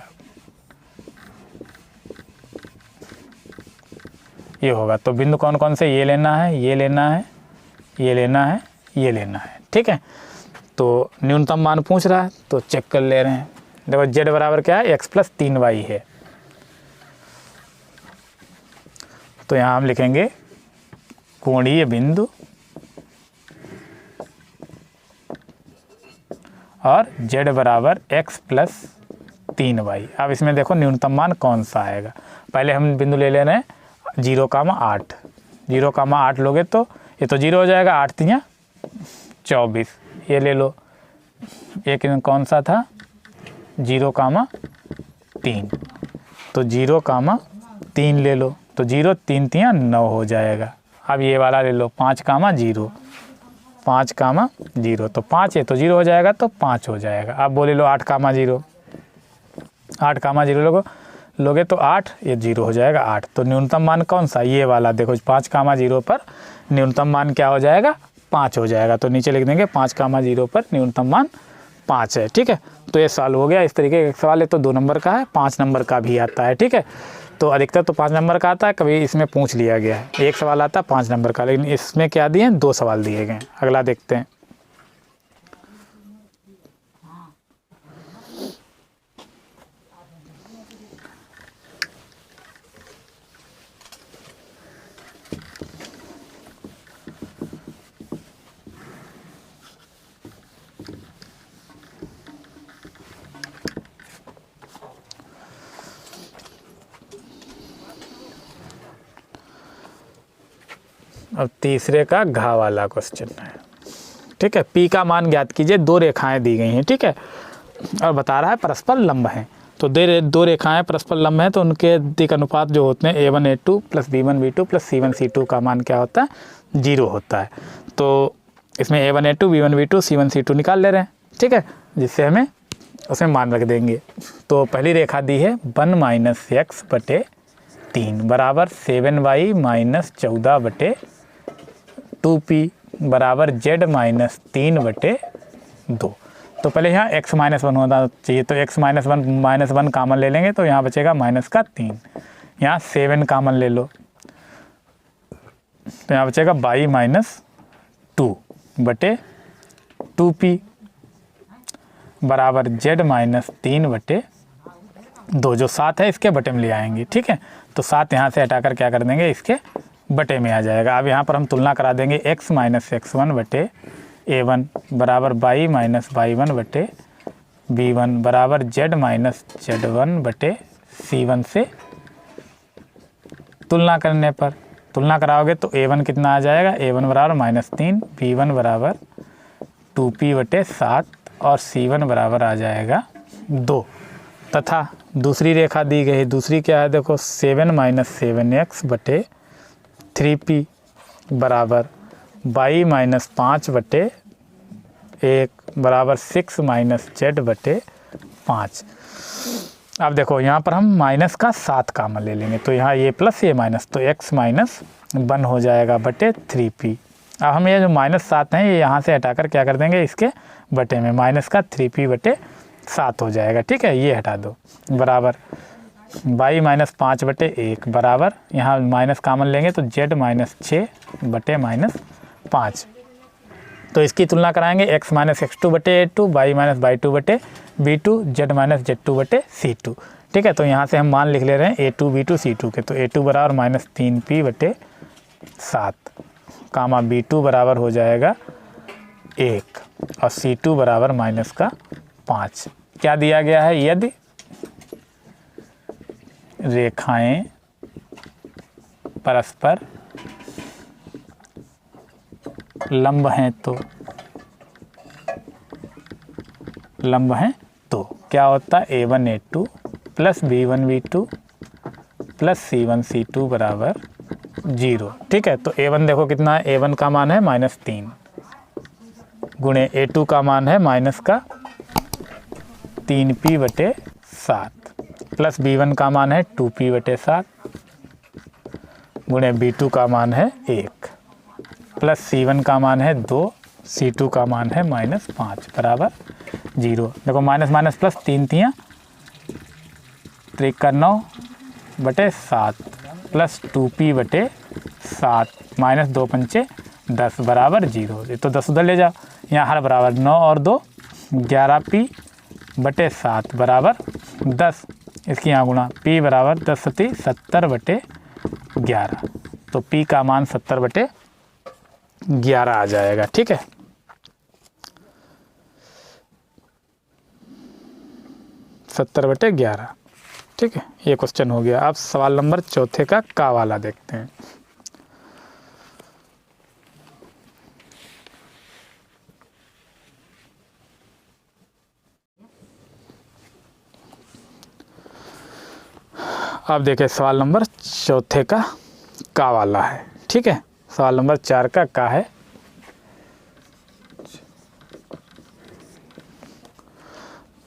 ये होगा। तो बिंदु कौन कौन से, ये लेना है, ये लेना है, ये लेना है, ये लेना है। ठीक है। तो न्यूनतम मान पूछ रहा है तो चेक कर ले रहे हैं। देखो z बराबर क्या है, x प्लस 3y है, तो यहाँ हम लिखेंगे कोणीय बिंदु और z बराबर x प्लस 3y। अब इसमें देखो न्यूनतम मान कौन सा आएगा। पहले हम बिंदु ले रहे हैं 0,8। 0,8 लोगे तो ये तो 0 हो जाएगा, 8 तियाँ 24। ये ले लो, एक कौन सा था 0,3, तो 0,3 ले लो, तो 0 3 तियाँ 9 हो जाएगा। अब ये वाला ले लो 5,0, 5,0, तो 5 है तो 0 हो जाएगा, तो 5 हो जाएगा। अब बोले लो 8,0, 8,0 लोगे तो 8, ये 0 हो जाएगा 8। तो न्यूनतम मान कौन सा, ये वाला देखो 5,0 पर न्यूनतम मान क्या हो जाएगा, 5 हो जाएगा। तो नीचे लिख देंगे 5,0 पर न्यूनतम मान 5 है। ठीक है, तो ये सवाल हो गया। इस तरीके का सवाल है तो 2 नंबर का है, 5 नंबर का भी आता है। ठीक है, तो अधिकतर तो 5 नंबर का आता है, कभी इसमें पूछ लिया गया है। एक सवाल आता है 5 नंबर का, लेकिन इसमें क्या दिए हैं, 2 सवाल दिए गए हैं। अगला देखते हैं। अब तीसरे का घा वाला क्वेश्चन है। ठीक है, पी का मान ज्ञात कीजिए। 2 रेखाएं दी गई हैं। ठीक है, और बता रहा है परस्पर लंब हैं। तो 2 रेखाएं परस्पर लंब हैं, तो उनके दिक् अनुपात जो होते हैं a1 a2 plus b1 b2 plus c1 c2 का मान क्या होता है, 0 होता है। तो इसमें a1 a2 b1 b2 c1 c2 निकाल ले रहे हैं। ठीक है, जिससे हमें उसमें मान रख देंगे। तो पहली रेखा दी है 1 - x बटे 3 बराबर 7y - 14 बटे 2p बराबर z - 3 बटे 2। तो पहले यहाँ x - 1 होना चाहिए, तो x - 1 कामन ले लेंगे, तो यहाँ बचेगा -3। यहाँ 7 कामन ले लो, तो यहाँ बचेगा y - 2 बटे 2p बराबर z - 3 बटे 2। जो 7 है इसके बटे में ले आएंगे। ठीक है, तो 7 यहाँ से हटाकर क्या कर देंगे, इसके बटे में आ जाएगा। अब यहाँ पर हम तुलना करा देंगे x - x1 बटे a1 बराबर y - y1 बटे b1 बराबर z - z1 बटे c1 से तुलना करने पर तुलना कराओगे तो a1 कितना आ जाएगा, a1 बराबर -3, b1 बराबर 2p बटे 7 और c1 बराबर आ जाएगा 2। तथा दूसरी रेखा दी गई, दूसरी क्या है देखो 7 - 7x बटे 3p बराबर y - 5 बटे 1 बराबर 6 - z बटे 5। अब देखो यहाँ पर हम माइनस का 7 कामन ले लेंगे, तो यहाँ ये प्लस ये माइनस, तो x - 1 हो जाएगा बटे 3p। अब हम ये जो -7 हैं ये यहाँ से हटाकर क्या कर देंगे, इसके बटे में माइनस का 3p बटे 7 हो जाएगा। ठीक है, ये हटा दो बराबर y - 5 बटे 1 बराबर यहाँ माइनस कामन लेंगे तो z - 6 बटे -5। तो इसकी तुलना कराएंगे x - x2 बटे a2, y - y2 बटे b2, z - z2 बटे c2। ठीक है, तो यहाँ से हम मान लिख ले रहे हैं a2 b2 c2 के, तो a2 बराबर -3p बटे 7 कामा b2 बराबर हो जाएगा 1 और c2 बराबर -5। क्या दिया गया है, यदि रेखाएं परस्पर लंब हैं तो क्या होता है, a1 a2 plus b1 b2 plus c1 c2 बराबर 0। ठीक है, तो a1 देखो कितना है, a1 का मान है -3 गुणे a2 का मान है -3p बटे 7 प्लस b1 का मान है 2p बटे 7 गुणे b2 का मान है 1 प्लस c1 का मान है 2, c2 का मान है -5 बराबर 0। देखो माइनस माइनस प्लस 3 तियाँ 9 बटे 7 प्लस 2p बटे 7 माइनस 2 पंचे 10 बराबर 0। ये तो 10 उधर ले जाओ, यहाँ हर बराबर 9 और 2 11p बटे 7 बराबर 10। इसकी यहाँ गुणा p बराबर 10 सती 70 बटे 11, तो p का मान 70 बटे 11 आ जाएगा। ठीक है, सत्तर बटे 11। ठीक है, ये क्वेश्चन हो गया। अब सवाल नंबर चौथे का वाला देखते हैं। अब देखें सवाल नंबर चौथे का वाला है। ठीक है, सवाल नंबर 4 का है।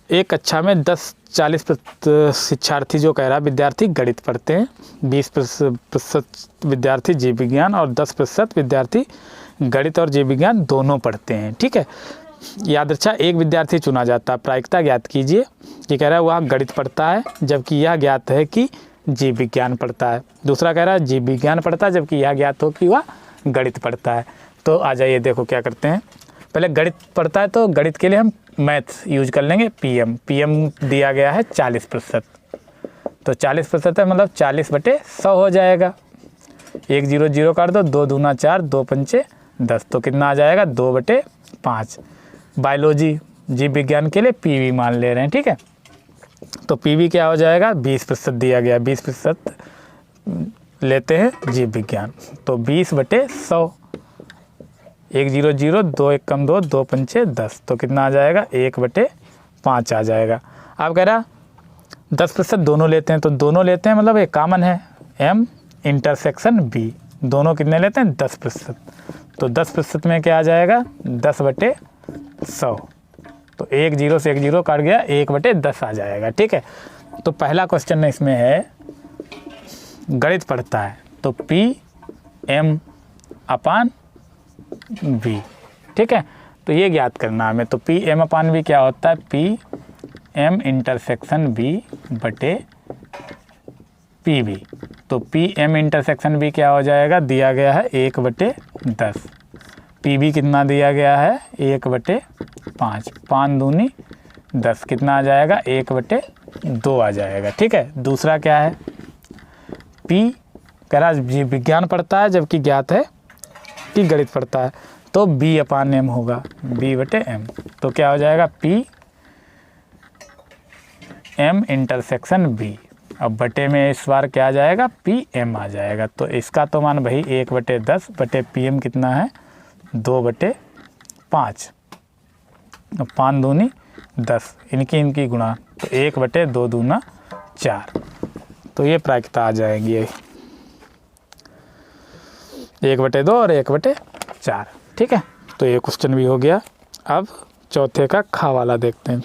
एक कक्षा में 40 शिक्षार्थी जो कह रहा है विद्यार्थी गणित पढ़ते हैं, 20% विद्यार्थी जीव विज्ञान और 10% विद्यार्थी गणित और जीव विज्ञान दोनों पढ़ते हैं। ठीक है, यादृच्छा एक विद्यार्थी चुना जाता है, प्रायिकता ज्ञात कीजिए। ये कह रहा है वह गणित पढ़ता है जबकि यह ज्ञात है कि जीव विज्ञान पढ़ता है। दूसरा कह रहा है जीव विज्ञान पढ़ता है जबकि यह ज्ञात हो कि वह गणित पढ़ता है। तो आ जाइए, देखो क्या करते हैं। पहले गणित पढ़ता है तो गणित के लिए हम मैथ यूज कर लेंगे। पीएम दिया गया है 40%, तो 40% है मतलब 40/100 हो जाएगा। 1 0 0 काट दो, 2 दूना 4, 2 पंचे 10, तो कितना आ जाएगा 2/5। बायोलॉजी जीव विज्ञान के लिए पीवी मान ले रहे हैं। ठीक है, तो पीवी क्या हो जाएगा 20% दिया गया, 20% लेते हैं जीव विज्ञान, तो 20/100। 1 0 0, 2 1 कम 2, 2 पंचे 10, तो कितना आ जाएगा 1/5 आ जाएगा। अब कह रहा 10% दोनों लेते हैं, तो दोनों लेते हैं मतलब एक कॉमन है M इंटरसेक्शन B, दोनों कितने लेते हैं 10%, तो 10% में क्या आ जाएगा 10/100, तो 1 0 से 1 0 काट गया, 1/10 आ जाएगा। ठीक है, तो पहला क्वेश्चन इसमें है गणित पढ़ता है तो P/M/V। ठीक है, तो ये ज्ञात करना हमें, तो P/M/V क्या होता है PM इंटरसेक्शन B/PV, तो PM इंटरसेक्शन B क्या हो जाएगा, दिया गया है 1/10, PV कितना दिया गया है 1/5, 5 दूनी 10, कितना आ जाएगा 1/2 आ जाएगा। ठीक है, दूसरा क्या है P कह रहा जीव विज्ञान पढ़ता है जबकि ज्ञात है कि गणित पढ़ता है, तो B/M होगा, B/M, तो क्या हो जाएगा PM इंटरसेक्शन B। अब बटे में इस बार क्या आ जाएगा PM आ जाएगा, तो इसका तो मान भाई 1/10 बटे PM कितना है 2/5, 5 दूनी 10, इनकी गुणा, तो 1/2 दूना 4, तो ये प्रायिकता आ जाएगी 1/2 और 1/4। ठीक है, तो ये क्वेश्चन भी हो गया। अब चौथे का खा वाला देखते हैं।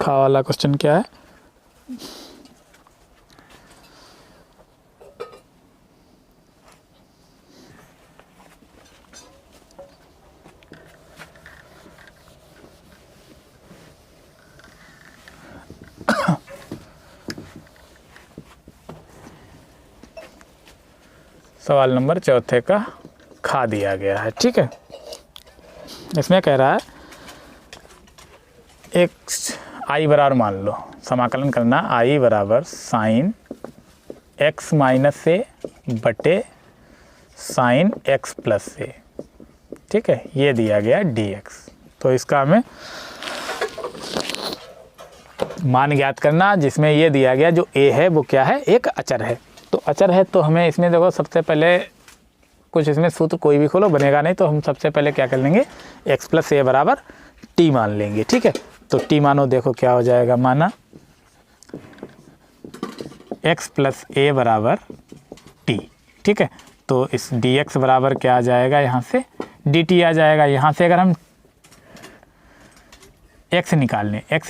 खा वाला क्वेश्चन क्या है, सवाल नंबर चौथे का खा दिया गया है। ठीक है, इसमें कह रहा है एक I बराबर मान लो, समाकलन करना I बराबर साइन x माइनस a बटे साइन x प्लस a। ठीक है, ये दिया गया dx, तो इसका हमें मान ज्ञात करना, जिसमें ये दिया गया जो a है वो क्या है एक अचर है। तो अचर है तो हमें इसमें देखो सबसे पहले कुछ इसमें सूत्र कोई भी खोलो बनेगा नहीं, तो हम सबसे पहले क्या कर लेंगे x प्लस a बराबर t मान लेंगे। ठीक है, तो t मानो देखो क्या हो जाएगा, माना x प्लस a बराबर t। ठीक है, तो इस dx बराबर क्या आ जाएगा, यहाँ से dt आ जाएगा। यहाँ से अगर हम x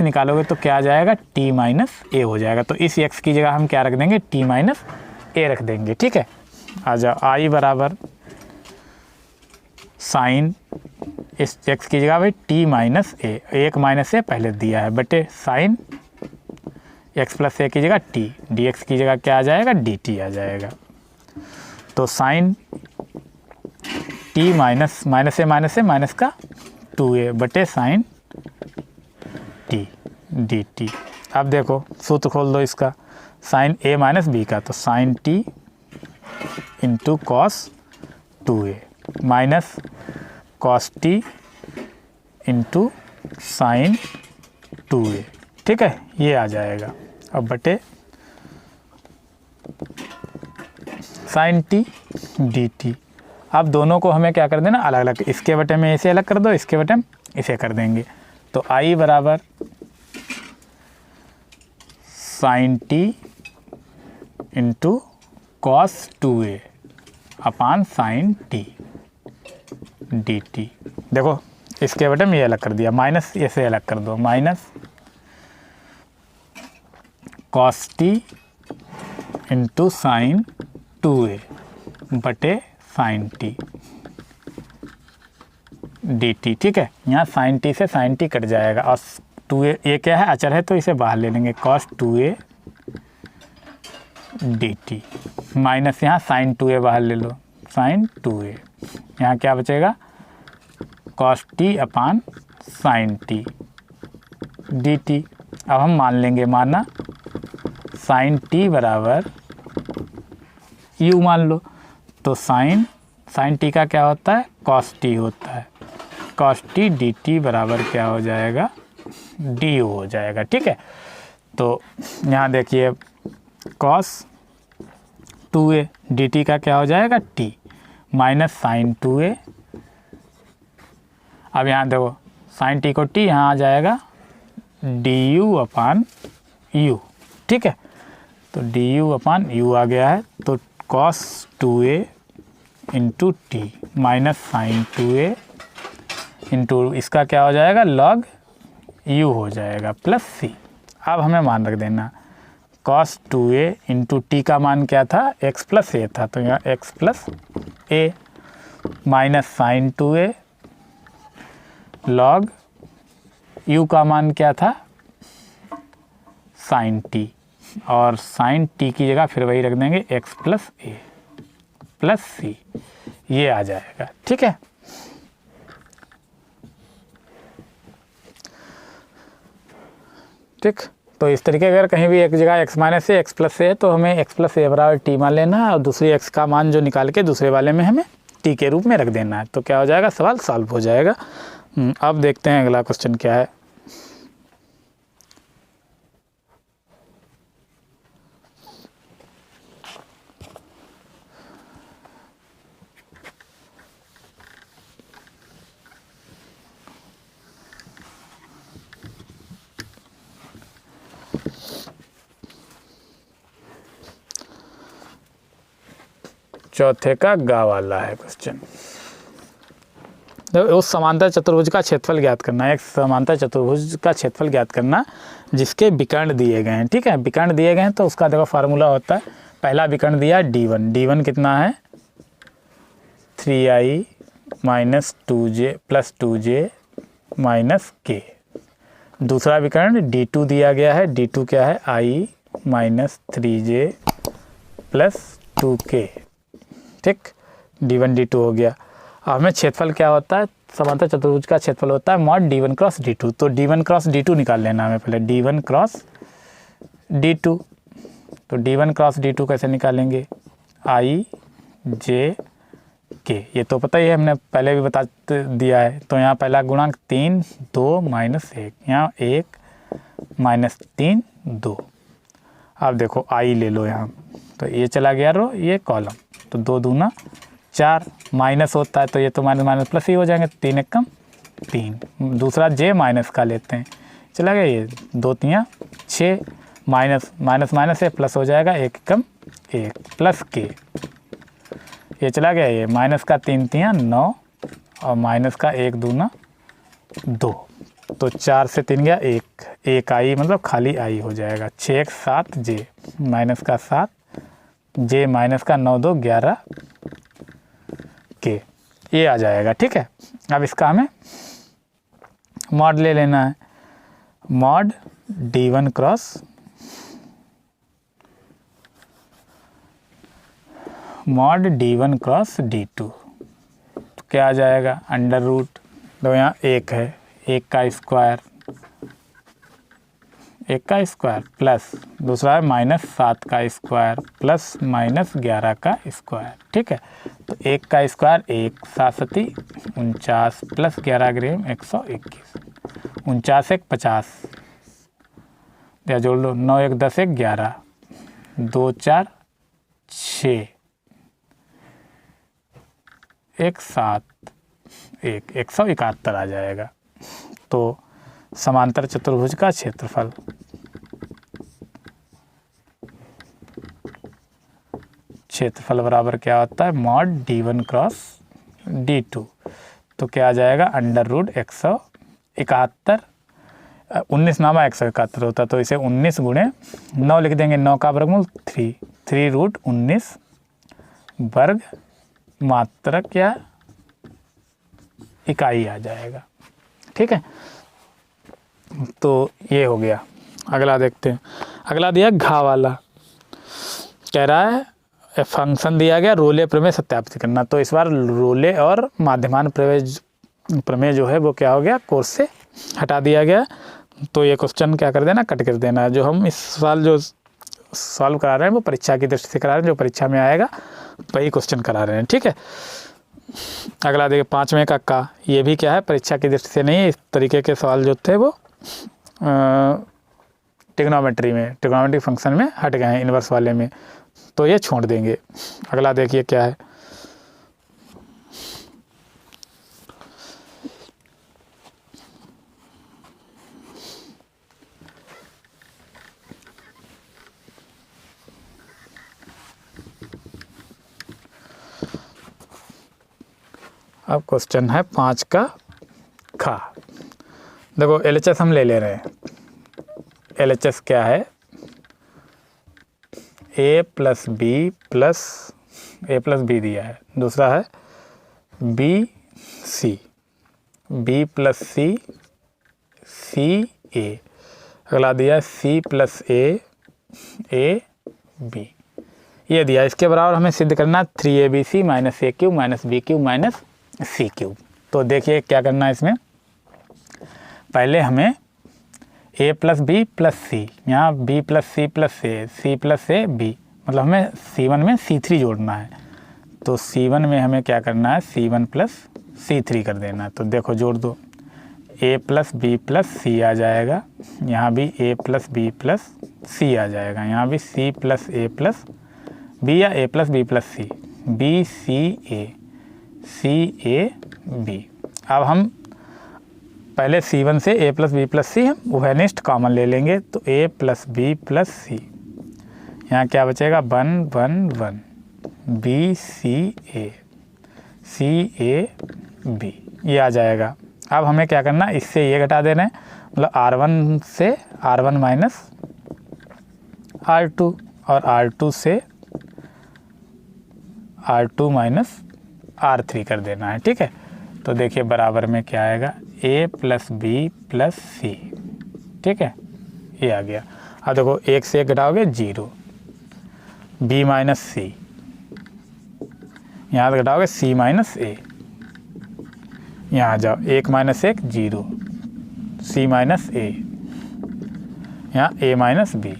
निकालोगे तो क्या आ जाएगा t माइनस a हो जाएगा, तो इस x की जगह हम क्या रख देंगे t माइनस a रख देंगे। ठीक है, आ जाओ I बराबर साइन इस x की जगह भाई t माइनस a, एक माइनस a पहले दिया है बटे साइन x प्लस a की जगह t, dx की जगह क्या आ जाएगा dt आ जाएगा। तो sine t minus a minus का 2a बटे साइन t dt। अब देखो सूत्र खोल दो इसका, साइन a माइनस b का, तो sine t into cos 2a minus cos t into sine 2a, ठीक है, ये आ जाएगा। अब बटे साइन टी डी टी। अब दोनों को हमें क्या कर देना, अलग अलग, इसके बटे में इसे अलग कर दो, इसके बटे में इसे कर देंगे। तो आई बराबर sine t into cos 2a upon sine t d t. देखो इसके बटे में ये अलग कर दिया, माइनस इसे अलग कर दो, minus cos t into sine 2a बटे साइन टी डी टी, ठीक है। यहाँ साइन टी से साइन टी कट जाएगा और 2a ये क्या है, अचर है, तो इसे बाहर ले लेंगे, cos 2a D T minus यहाँ साइन 2a बाहर ले लो, साइन 2a, यहाँ क्या बचेगा, cos T upon sine t d T. अब हम मान लेंगे, माना साइन टी बराबर यू मान लो, तो साइन टी का क्या होता है, कॉस टी होता है, कॉस टी डी टी बराबर क्या हो जाएगा, डी यू हो जाएगा, ठीक है। तो यहाँ देखिए कॉस 2a डी टी का क्या हो जाएगा, टी माइनस साइन 2a। अब यहाँ देखो साइन टी को टी, यहाँ आ जाएगा डी यू अपान यू, ठीक है। तो डी यू अपान यू आ गया है, तो cos 2a into t minus sine 2a into इसका क्या हो जाएगा, लॉग यू हो जाएगा प्लस सी। अब हमें मान रख देना, कॉस 2a इंटू टी का मान क्या था, x प्लस ए था, तो यहाँ x plus a minus sine 2a log u का मान क्या था, साइन टी, और साइन टी की जगह फिर वही रख देंगे x plus a plus c, ये आ जाएगा, ठीक है। ठीक, तो इस तरीके अगर कहीं भी एक जगह x माइनस ए x प्लस ए तो हमें x प्लस ए बराबर टी मान लेना है और दूसरी x का मान जो निकाल के दूसरे वाले में हमें t के रूप में रख देना है, तो क्या हो जाएगा, सवाल सॉल्व हो जाएगा। अब देखते हैं अगला क्वेश्चन क्या है। चौथे का गा वाला है क्वेश्चन। उस समांतर चतुर्भुज का क्षेत्रफल ज्ञात करना है, एक समांतर चतुर्भुज का क्षेत्रफल ज्ञात करना जिसके विकर्ण दिए गए हैं, ठीक है। विकर्ण दिए गए हैं तो उसका देखो फार्मूला होता है, पहला विकर्ण दिया है d1 कितना है 3i minus 2j plus 2j minus k। दूसरा विकर्ण d2 दिया गया है, d2 क्या है i minus 3j plus 2k, ठीक, d1 d2 हो गया। अब हमें क्षेत्रफल क्या होता है, समांतर चतुर्भुज का क्षेत्रफल होता है मॉड d1 क्रॉस d2, तो d1 क्रॉस d2 निकाल लेना हमें पहले, d1 क्रॉस d2, तो d1 क्रॉस d2 कैसे निकालेंगे, i j k, ये तो पता ही है, हमने पहले भी बता दिया है। तो यहाँ पहला गुणांक 3 2 माइनस 1, यहाँ 1 माइनस 3 2। अब देखो i ले लो यहाँ, तो ये चला गया रो, ये कॉलम, तो 2 दूना 4, माइनस होता है तो ये तो माइनस माइनस प्लस ही हो जाएंगे, 3 एकम 3। दूसरा j माइनस का लेते हैं, चला गया ये 2 3 6, माइनस माइनस माइनस से प्लस हो जाएगा, 1 एकम 1 प्लस k, ये चला गया, ये माइनस का 3 3 9 और माइनस का 1 दूना 2, तो 4 से 3 गया 1 आई, मतलब खाली आई हो जाएगा, 6 1 7 j माइनस का 7 j माइनस का 9 2 11 k, ये आ जाएगा, ठीक है। अब इसका हमें मॉड ले लेना है, मॉड d1 क्रॉस d2, तो क्या आ जाएगा, अंडर रूट, तो यहाँ 1 है, 1 का स्क्वायर 1 का स्क्वायर प्लस दूसरा है -7 का स्क्वायर प्लस -11 का स्क्वायर। ठीक है, तो 1 का स्क्वायर 1, 7 सती 49 प्लस 11 ग्राम 121, 49 1 50, या जोड़ लो 9 1 10 1 11, 2 4 6, 1 7 1, 171 आ जाएगा। तो समांतर चतुर्भुज का क्षेत्रफल बराबर क्या होता है, मॉड d1 क्रॉस d2। तो क्या आ जाएगा, √171, 19 नामा 171 होता, तो इसे 19 गुणे 9 लिख देंगे, 9 का वर्गमूल 3√19 वर्ग मात्रक या इकाई आ जाएगा। ठीक है, तो ये हो गया। अगला देखते हैं, अगला दिया घा वाला, कह रहा है फंक्शन दिया गया रोले प्रमेय सत्यापित करना। तो इस बार रोले और माध्यमान प्रमेय जो है वो क्या हो गया, कोर्स से हटा दिया गया। तो ये क्वेश्चन क्या कर देना, कट कर देना। जो हम इस साल जो सॉल्व करा रहे हैं वो परीक्षा की दृष्टि से करा रहे हैं, जो परीक्षा में आएगा वही क्वेश्चन करा रहे हैं। ठीक है, अगला देखिए 5वें का, ये भी क्या है, परीक्षा की दृष्टि से नहीं है। इस तरीके के सवाल जो थे वो ट्रिग्नोमेट्रिक फंक्शन में हट गए हैं, इन्वर्स वाले में, तो ये छोड़ देंगे। अगला देखिए क्या है, अब क्वेश्चन है 5 का खा। देखो LHS हम ले रहे हैं। LHS क्या है, a + b दिया है, दूसरा है b c + c a, अगला दिया है c + a b, ये दिया। इसके बराबर हमें सिद्ध करना 3abc - a³ - b³ - c³। तो देखिए क्या करना है इसमें, पहले हमें a + b + c, यहाँ b + c + a, c + a b, मतलब हमें C1 में C3 जोड़ना है। तो C1 में हमें क्या करना है, C1 + C3 कर देना है। तो देखो जोड़ दो, a + b + c आ जाएगा, यहाँ भी a + b + c आ जाएगा, यहाँ भी c + a + b या a + b + c, b c a b। अब हम पहले C1 से a + b + c हम उभयनिष्ठ कॉमन ले लेंगे, तो a + b + c, यहाँ क्या बचेगा 1 1 1, b c a b, ये आ जाएगा। अब हमें क्या करना, इससे ये घटा देना है, मतलब R1 से R1 - R2 और R2 से R2 - R3 कर देना है। ठीक है, तो देखिए बराबर में क्या आएगा, a + b + c। ठीक है, ये आ गया। अब देखो 1 से 1 घटाओगे 0, b - c, यहाँ से घटाओगे c - a, यहाँ जाओ 1 - 1 0, c - a, यहाँ a - b।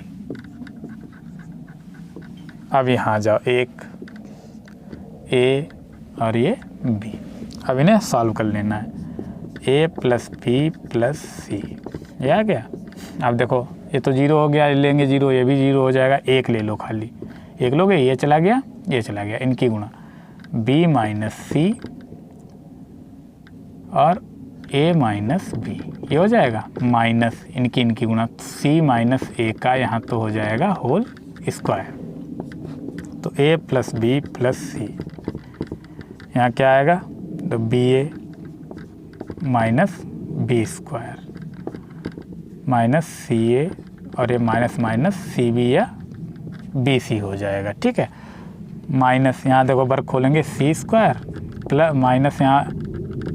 अब यहाँ जाओ 1 a और ये b। अब इन्हें सॉल्व कर लेना है, a + b + c, ये आ गया। अब देखो ये तो 0 हो गया, लेंगे 0, ये भी 0 हो जाएगा, 1 ले लो, खाली 1 लोगे, ये चला गया, ये चला गया, इनकी गुणा b - c और a - b, ये हो जाएगा, माइनस इनकी गुणा c - a का यहाँ तो हो जाएगा होल स्क्वायर। तो a + b + c, यहाँ क्या आएगा, तो ba - b² -ca और ये माइनस cb या bc हो जाएगा। ठीक है, माइनस यहाँ देखो वर्ग खोलेंगे c² प्लस माइनस यहाँ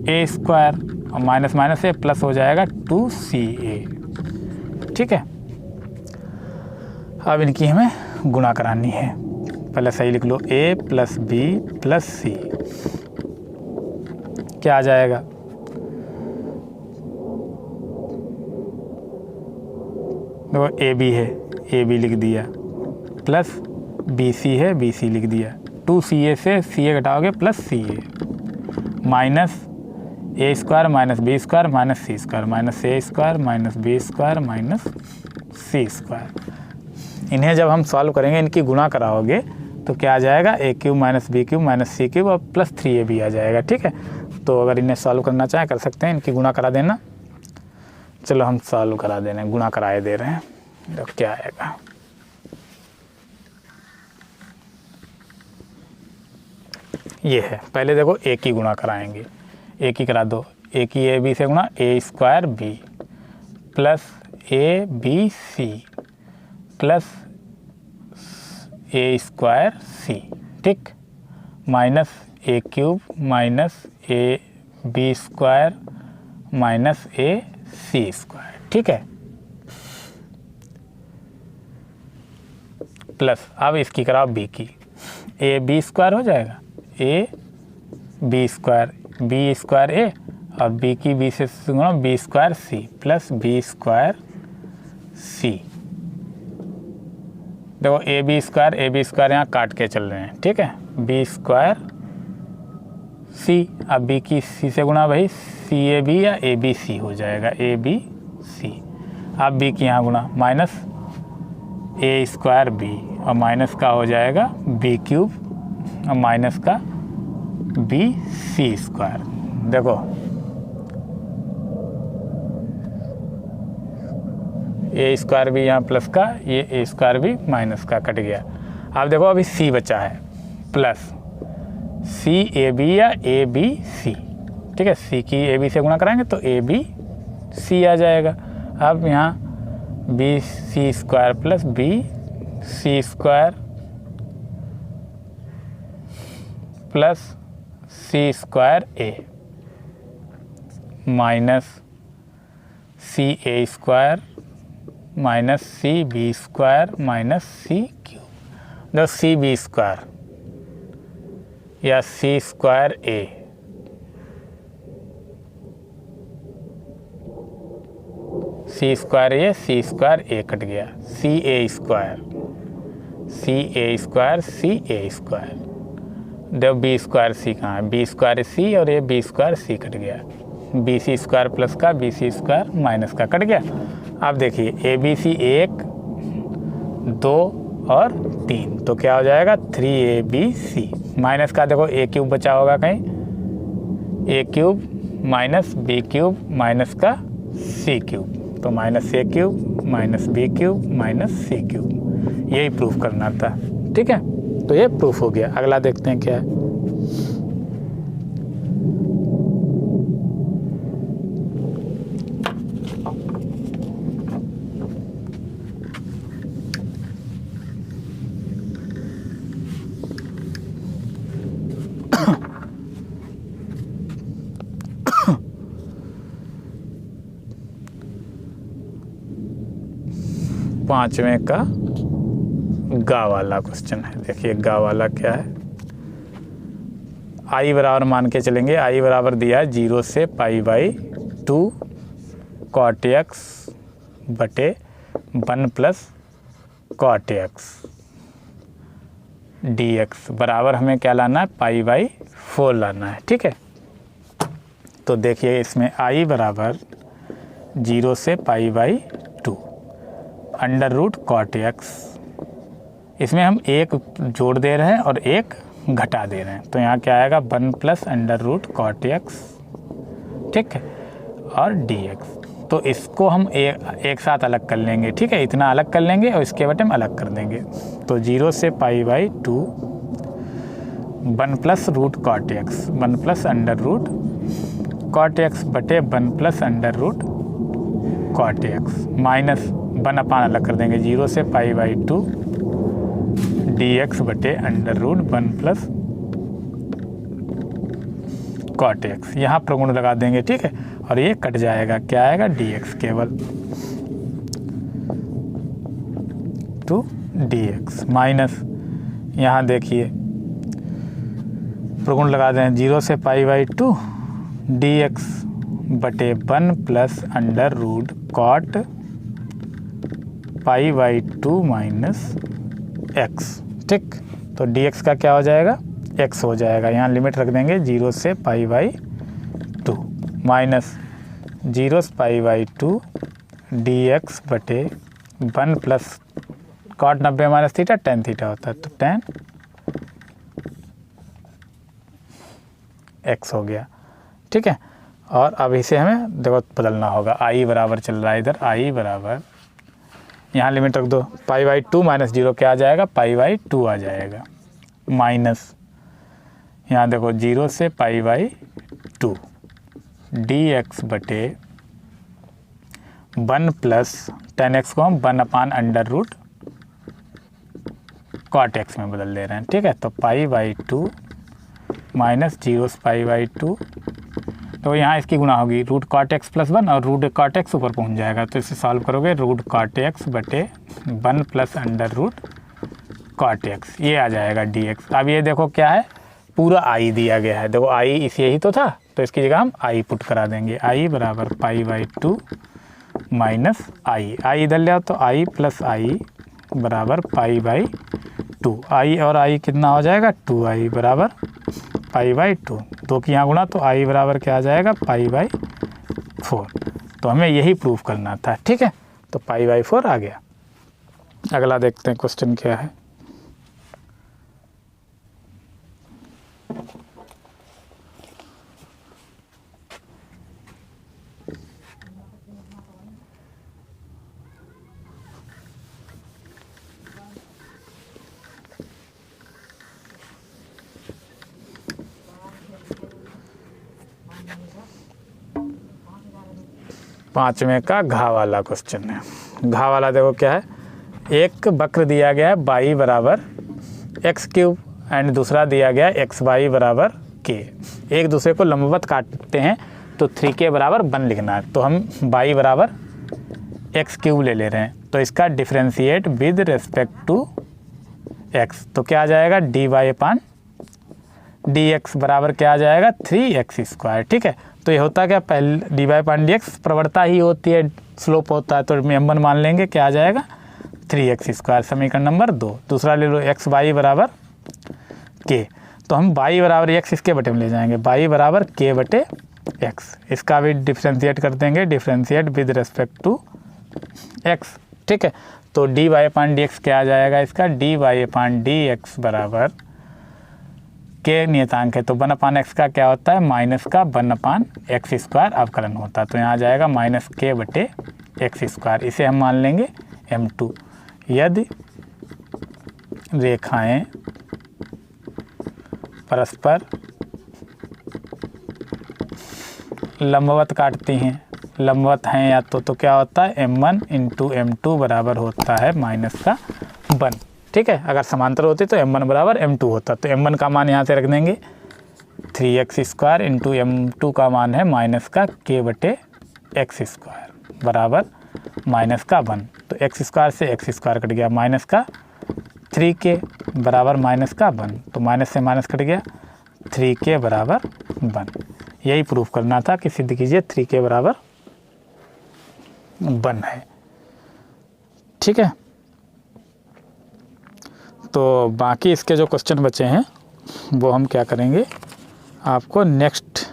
a² और माइनस ए प्लस हो जाएगा 2ca। ठीक है, अब इनकी हमें गुणा करानी है, पहले सही लिख लो, a + b + c, क्या आ जाएगा, देखो ए बी है, ए बी लिख दिया, प्लस बी सी है, बी सी लिख दिया, 2CA से CA घटाओगे plus CA, minus a square minus b square minus c square minus a square minus b square minus c square. इन्हें जब हम सॉल्व करेंगे, इनकी गुणा कराओगे तो क्या आ जाएगा, a cube minus b cube minus c cube और प्लस 3AB आ जाएगा। ठीक है, तो अगर इन्हें सॉल्व करना चाहें कर सकते हैं, इनकी गुणा करा देना। चलो हम सॉल्व करा दे रहे हैं, गुणा कराए दे रहे हैं, तो क्या आएगा, ये है। पहले देखो ए की गुणा कराएंगे, ए की करा दो, ए की ए बी से गुणा, a square b plus a b c plus a square c, ठीक, minus a cube minus a b square minus a c square. ठीक है, प्लस अब इसकी कराओ बी की, ए बी स्क्वायर हो जाएगा, ए बी स्क्वायर ए और बी की बी से गुणा b square c plus b square c. देखो ए बी स्क्वायर यहाँ काट के चल रहे हैं। ठीक है, बी स्क्वायर सी, अब बी की सी से गुणा भाई सी ए बी या ए बी सी हो जाएगा, ए बी सी। अब बी की यहाँ गुणा माइनस ए स्क्वायर बी और माइनस का हो जाएगा बी क्यूब और माइनस का बी सी स्क्वायर। देखो ए स्क्वायर भी यहाँ प्लस का, ये ए स्क्वायर भी माइनस का कट गया। अब देखो अभी सी बचा है, प्लस सी ए बी या ए बी सी। ठीक है, सी की ए बी से गुणा कराएंगे तो ए बी सी आ जाएगा। अब यहाँ b c square plus b c square plus c square a minus c a square minus c b square minus c cube. दो सी बी स्क्वायर या c square a c square a, c square a cut गया, c a square c a square. दो b square c कहाँ है, b square c और ये b square c cut गया, b c square plus का B c square minus का cut गया। अब देखिए ए बी सी 1 2 और 3, तो क्या हो जाएगा 3ABC माइनस का देखो ए क्यूब बचा होगा कहीं, a cube minus b cube minus का सी क्यूब, तो minus a cube minus b cube minus c cube, यही प्रूफ करना था। ठीक है, तो ये प्रूफ हो गया। अगला देखते हैं क्या है। पांचवें का गा वाला क्वेश्चन है। देखिए गा वाला क्या है, आई बराबर मान के चलेंगे, आई बराबर दिया है 0 से π/2 cot x बटे 1 प्लस cot x dx बराबर हमें क्या लाना है, π/4 लाना है। ठीक है, तो देखिए इसमें आई बराबर 0 से π/2 अंडर रूट cot x, इसमें हम एक जोड़ दे रहे हैं और एक घटा दे रहे हैं, तो यहाँ क्या आएगा 1 plus under root cot x, ठीक है, और dx। तो इसको हम एक साथ अलग कर लेंगे। ठीक है, इतना अलग कर लेंगे और इसके बटे हम अलग कर देंगे। तो 0 से π/2 1 plus root cot x, 1 plus under root cot x बटे 1 plus under root cot x minus 1 upon अलग कर देंगे, 0 से π/2 dx बटे under root 1 plus cot x, यहाँ प्रगुण लगा देंगे। ठीक है, और ये कट जाएगा, क्या आएगा dx केवल टू dx माइनस यहाँ देखिए प्रगुण लगा दें 0 से π/2 dx बटे 1 plus under root cot π/2 minus x, ठीक। तो dx का क्या हो जाएगा, x हो जाएगा। यहाँ लिमिट रख देंगे 0 से π/2 माइनस 0 से π/2 dx बटे 1 plus cot 90 minus theta tan theta होता है, तो tan x हो गया, ठीक है। और अब इसे हमें देखो बदलना होगा, i बराबर चल रहा है इधर, i बराबर यहाँ लिमिट रख दो, π/2 माइनस 0 क्या आ जाएगा, π/2 आ जाएगा, माइनस यहाँ देखो 0 से π/2 dx बटे 1 प्लस tan x को हम 1/√cot x में बदल दे रहे हैं, ठीक है। तो π/2 माइनस 0 से π/2, तो यहाँ इसकी गुणा होगी √cot x प्लस 1 और √cot x ऊपर पहुँच जाएगा, तो इसे सॉल्व करोगे √cot x बटे 1 प्लस √cot x, ये आ जाएगा dx। अब ये देखो क्या है, पूरा i दिया गया है, देखो i इस यही तो था, तो इसकी जगह हम i पुट करा देंगे, i बराबर π/2 माइनस i इधर ले आओ, तो i प्लस i बराबर π/2, i और i कितना हो जाएगा 2i बराबर π/2, 2 की यहाँ गुणा, तो i बराबर क्या आ जाएगा π/4। तो हमें यही प्रूफ करना था, ठीक है। तो π/4 आ गया। अगला देखते हैं क्वेश्चन क्या है। पाँचवें का घा वाला क्वेश्चन है। घा वाला देखो क्या है, एक वक्र दिया गया है y बराबर x³ एंड दूसरा दिया गया है xy बराबर k, एक दूसरे को लंबवत काटते हैं, तो 3k बराबर 1 लिखना है। तो हम y बराबर x³ ले ले रहे हैं, तो इसका differentiate with respect to x, तो क्या आ जाएगा dy/dx बराबर क्या आ जाएगा 3x², ठीक है। तो ये होता क्या, पहले dy/dx प्रवणता ही होती है, स्लोप होता है, तो m1 मान लेंगे, क्या आ जाएगा 3x², समीकरण नंबर 2। दूसरा ले लो xy बराबर k, तो हम y बराबर x इसके बटे में ले जाएंगे, y बराबर k बटे x, इसका भी डिफ्रेंशिएट कर देंगे, differentiate with respect to x, ठीक है। तो dy/dx क्या आ जाएगा, इसका dy/dx बराबर के नियतांक है, तो 1/x का क्या होता है, माइनस का 1/x² अवकलन होता है, तो यहाँ आ जाएगा माइनस k बटे x², इसे हम मान लेंगे m2। यदि रेखाएं परस्पर लंबवत काटती हैं, लंबवत हैं या तो क्या होता है m1 इंटू m2 बराबर होता है माइनस का 1, ठीक है। अगर समांतर होती तो m1 बराबर m2 होता, तो m1 का मान यहाँ से रख देंगे 3x² इंटू m2 का मान है माइनस का k बटे x² बराबर माइनस का 1, तो x² से x² कट गया, माइनस का 3k बराबर माइनस का 1, तो माइनस से माइनस कट गया, 3k बराबर 1। यही प्रूफ करना था कि सिद्ध कीजिए 3k बराबर 1 है, ठीक है। तो बाकी इसके जो क्वेश्चन बचे हैं वो हम क्या करेंगे, आपको नेक्स्ट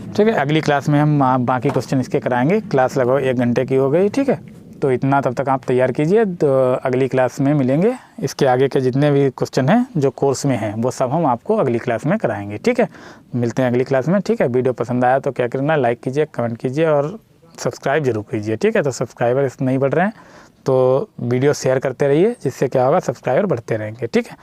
ठीक है, अगली क्लास में हम बाकी क्वेश्चन इसके कराएंगे। क्लास लगभग 1 घंटे की हो गई, ठीक है। तो इतना तब तक आप तैयार कीजिए, तो अगली क्लास में मिलेंगे। इसके आगे के जितने भी क्वेश्चन हैं जो कोर्स में हैं वो सब हम आपको अगली क्लास में कराएंगे, ठीक है। मिलते हैं अगली क्लास में, ठीक है। वीडियो पसंद आया तो क्या करना, लाइक कीजिए, कमेंट कीजिए और सब्सक्राइब जरूर कीजिए, ठीक है। तो सब्सक्राइबर नहीं बढ़ रहे हैं तो वीडियो शेयर करते रहिए, जिससे क्या होगा सब्सक्राइबर बढ़ते रहेंगे, ठीक है।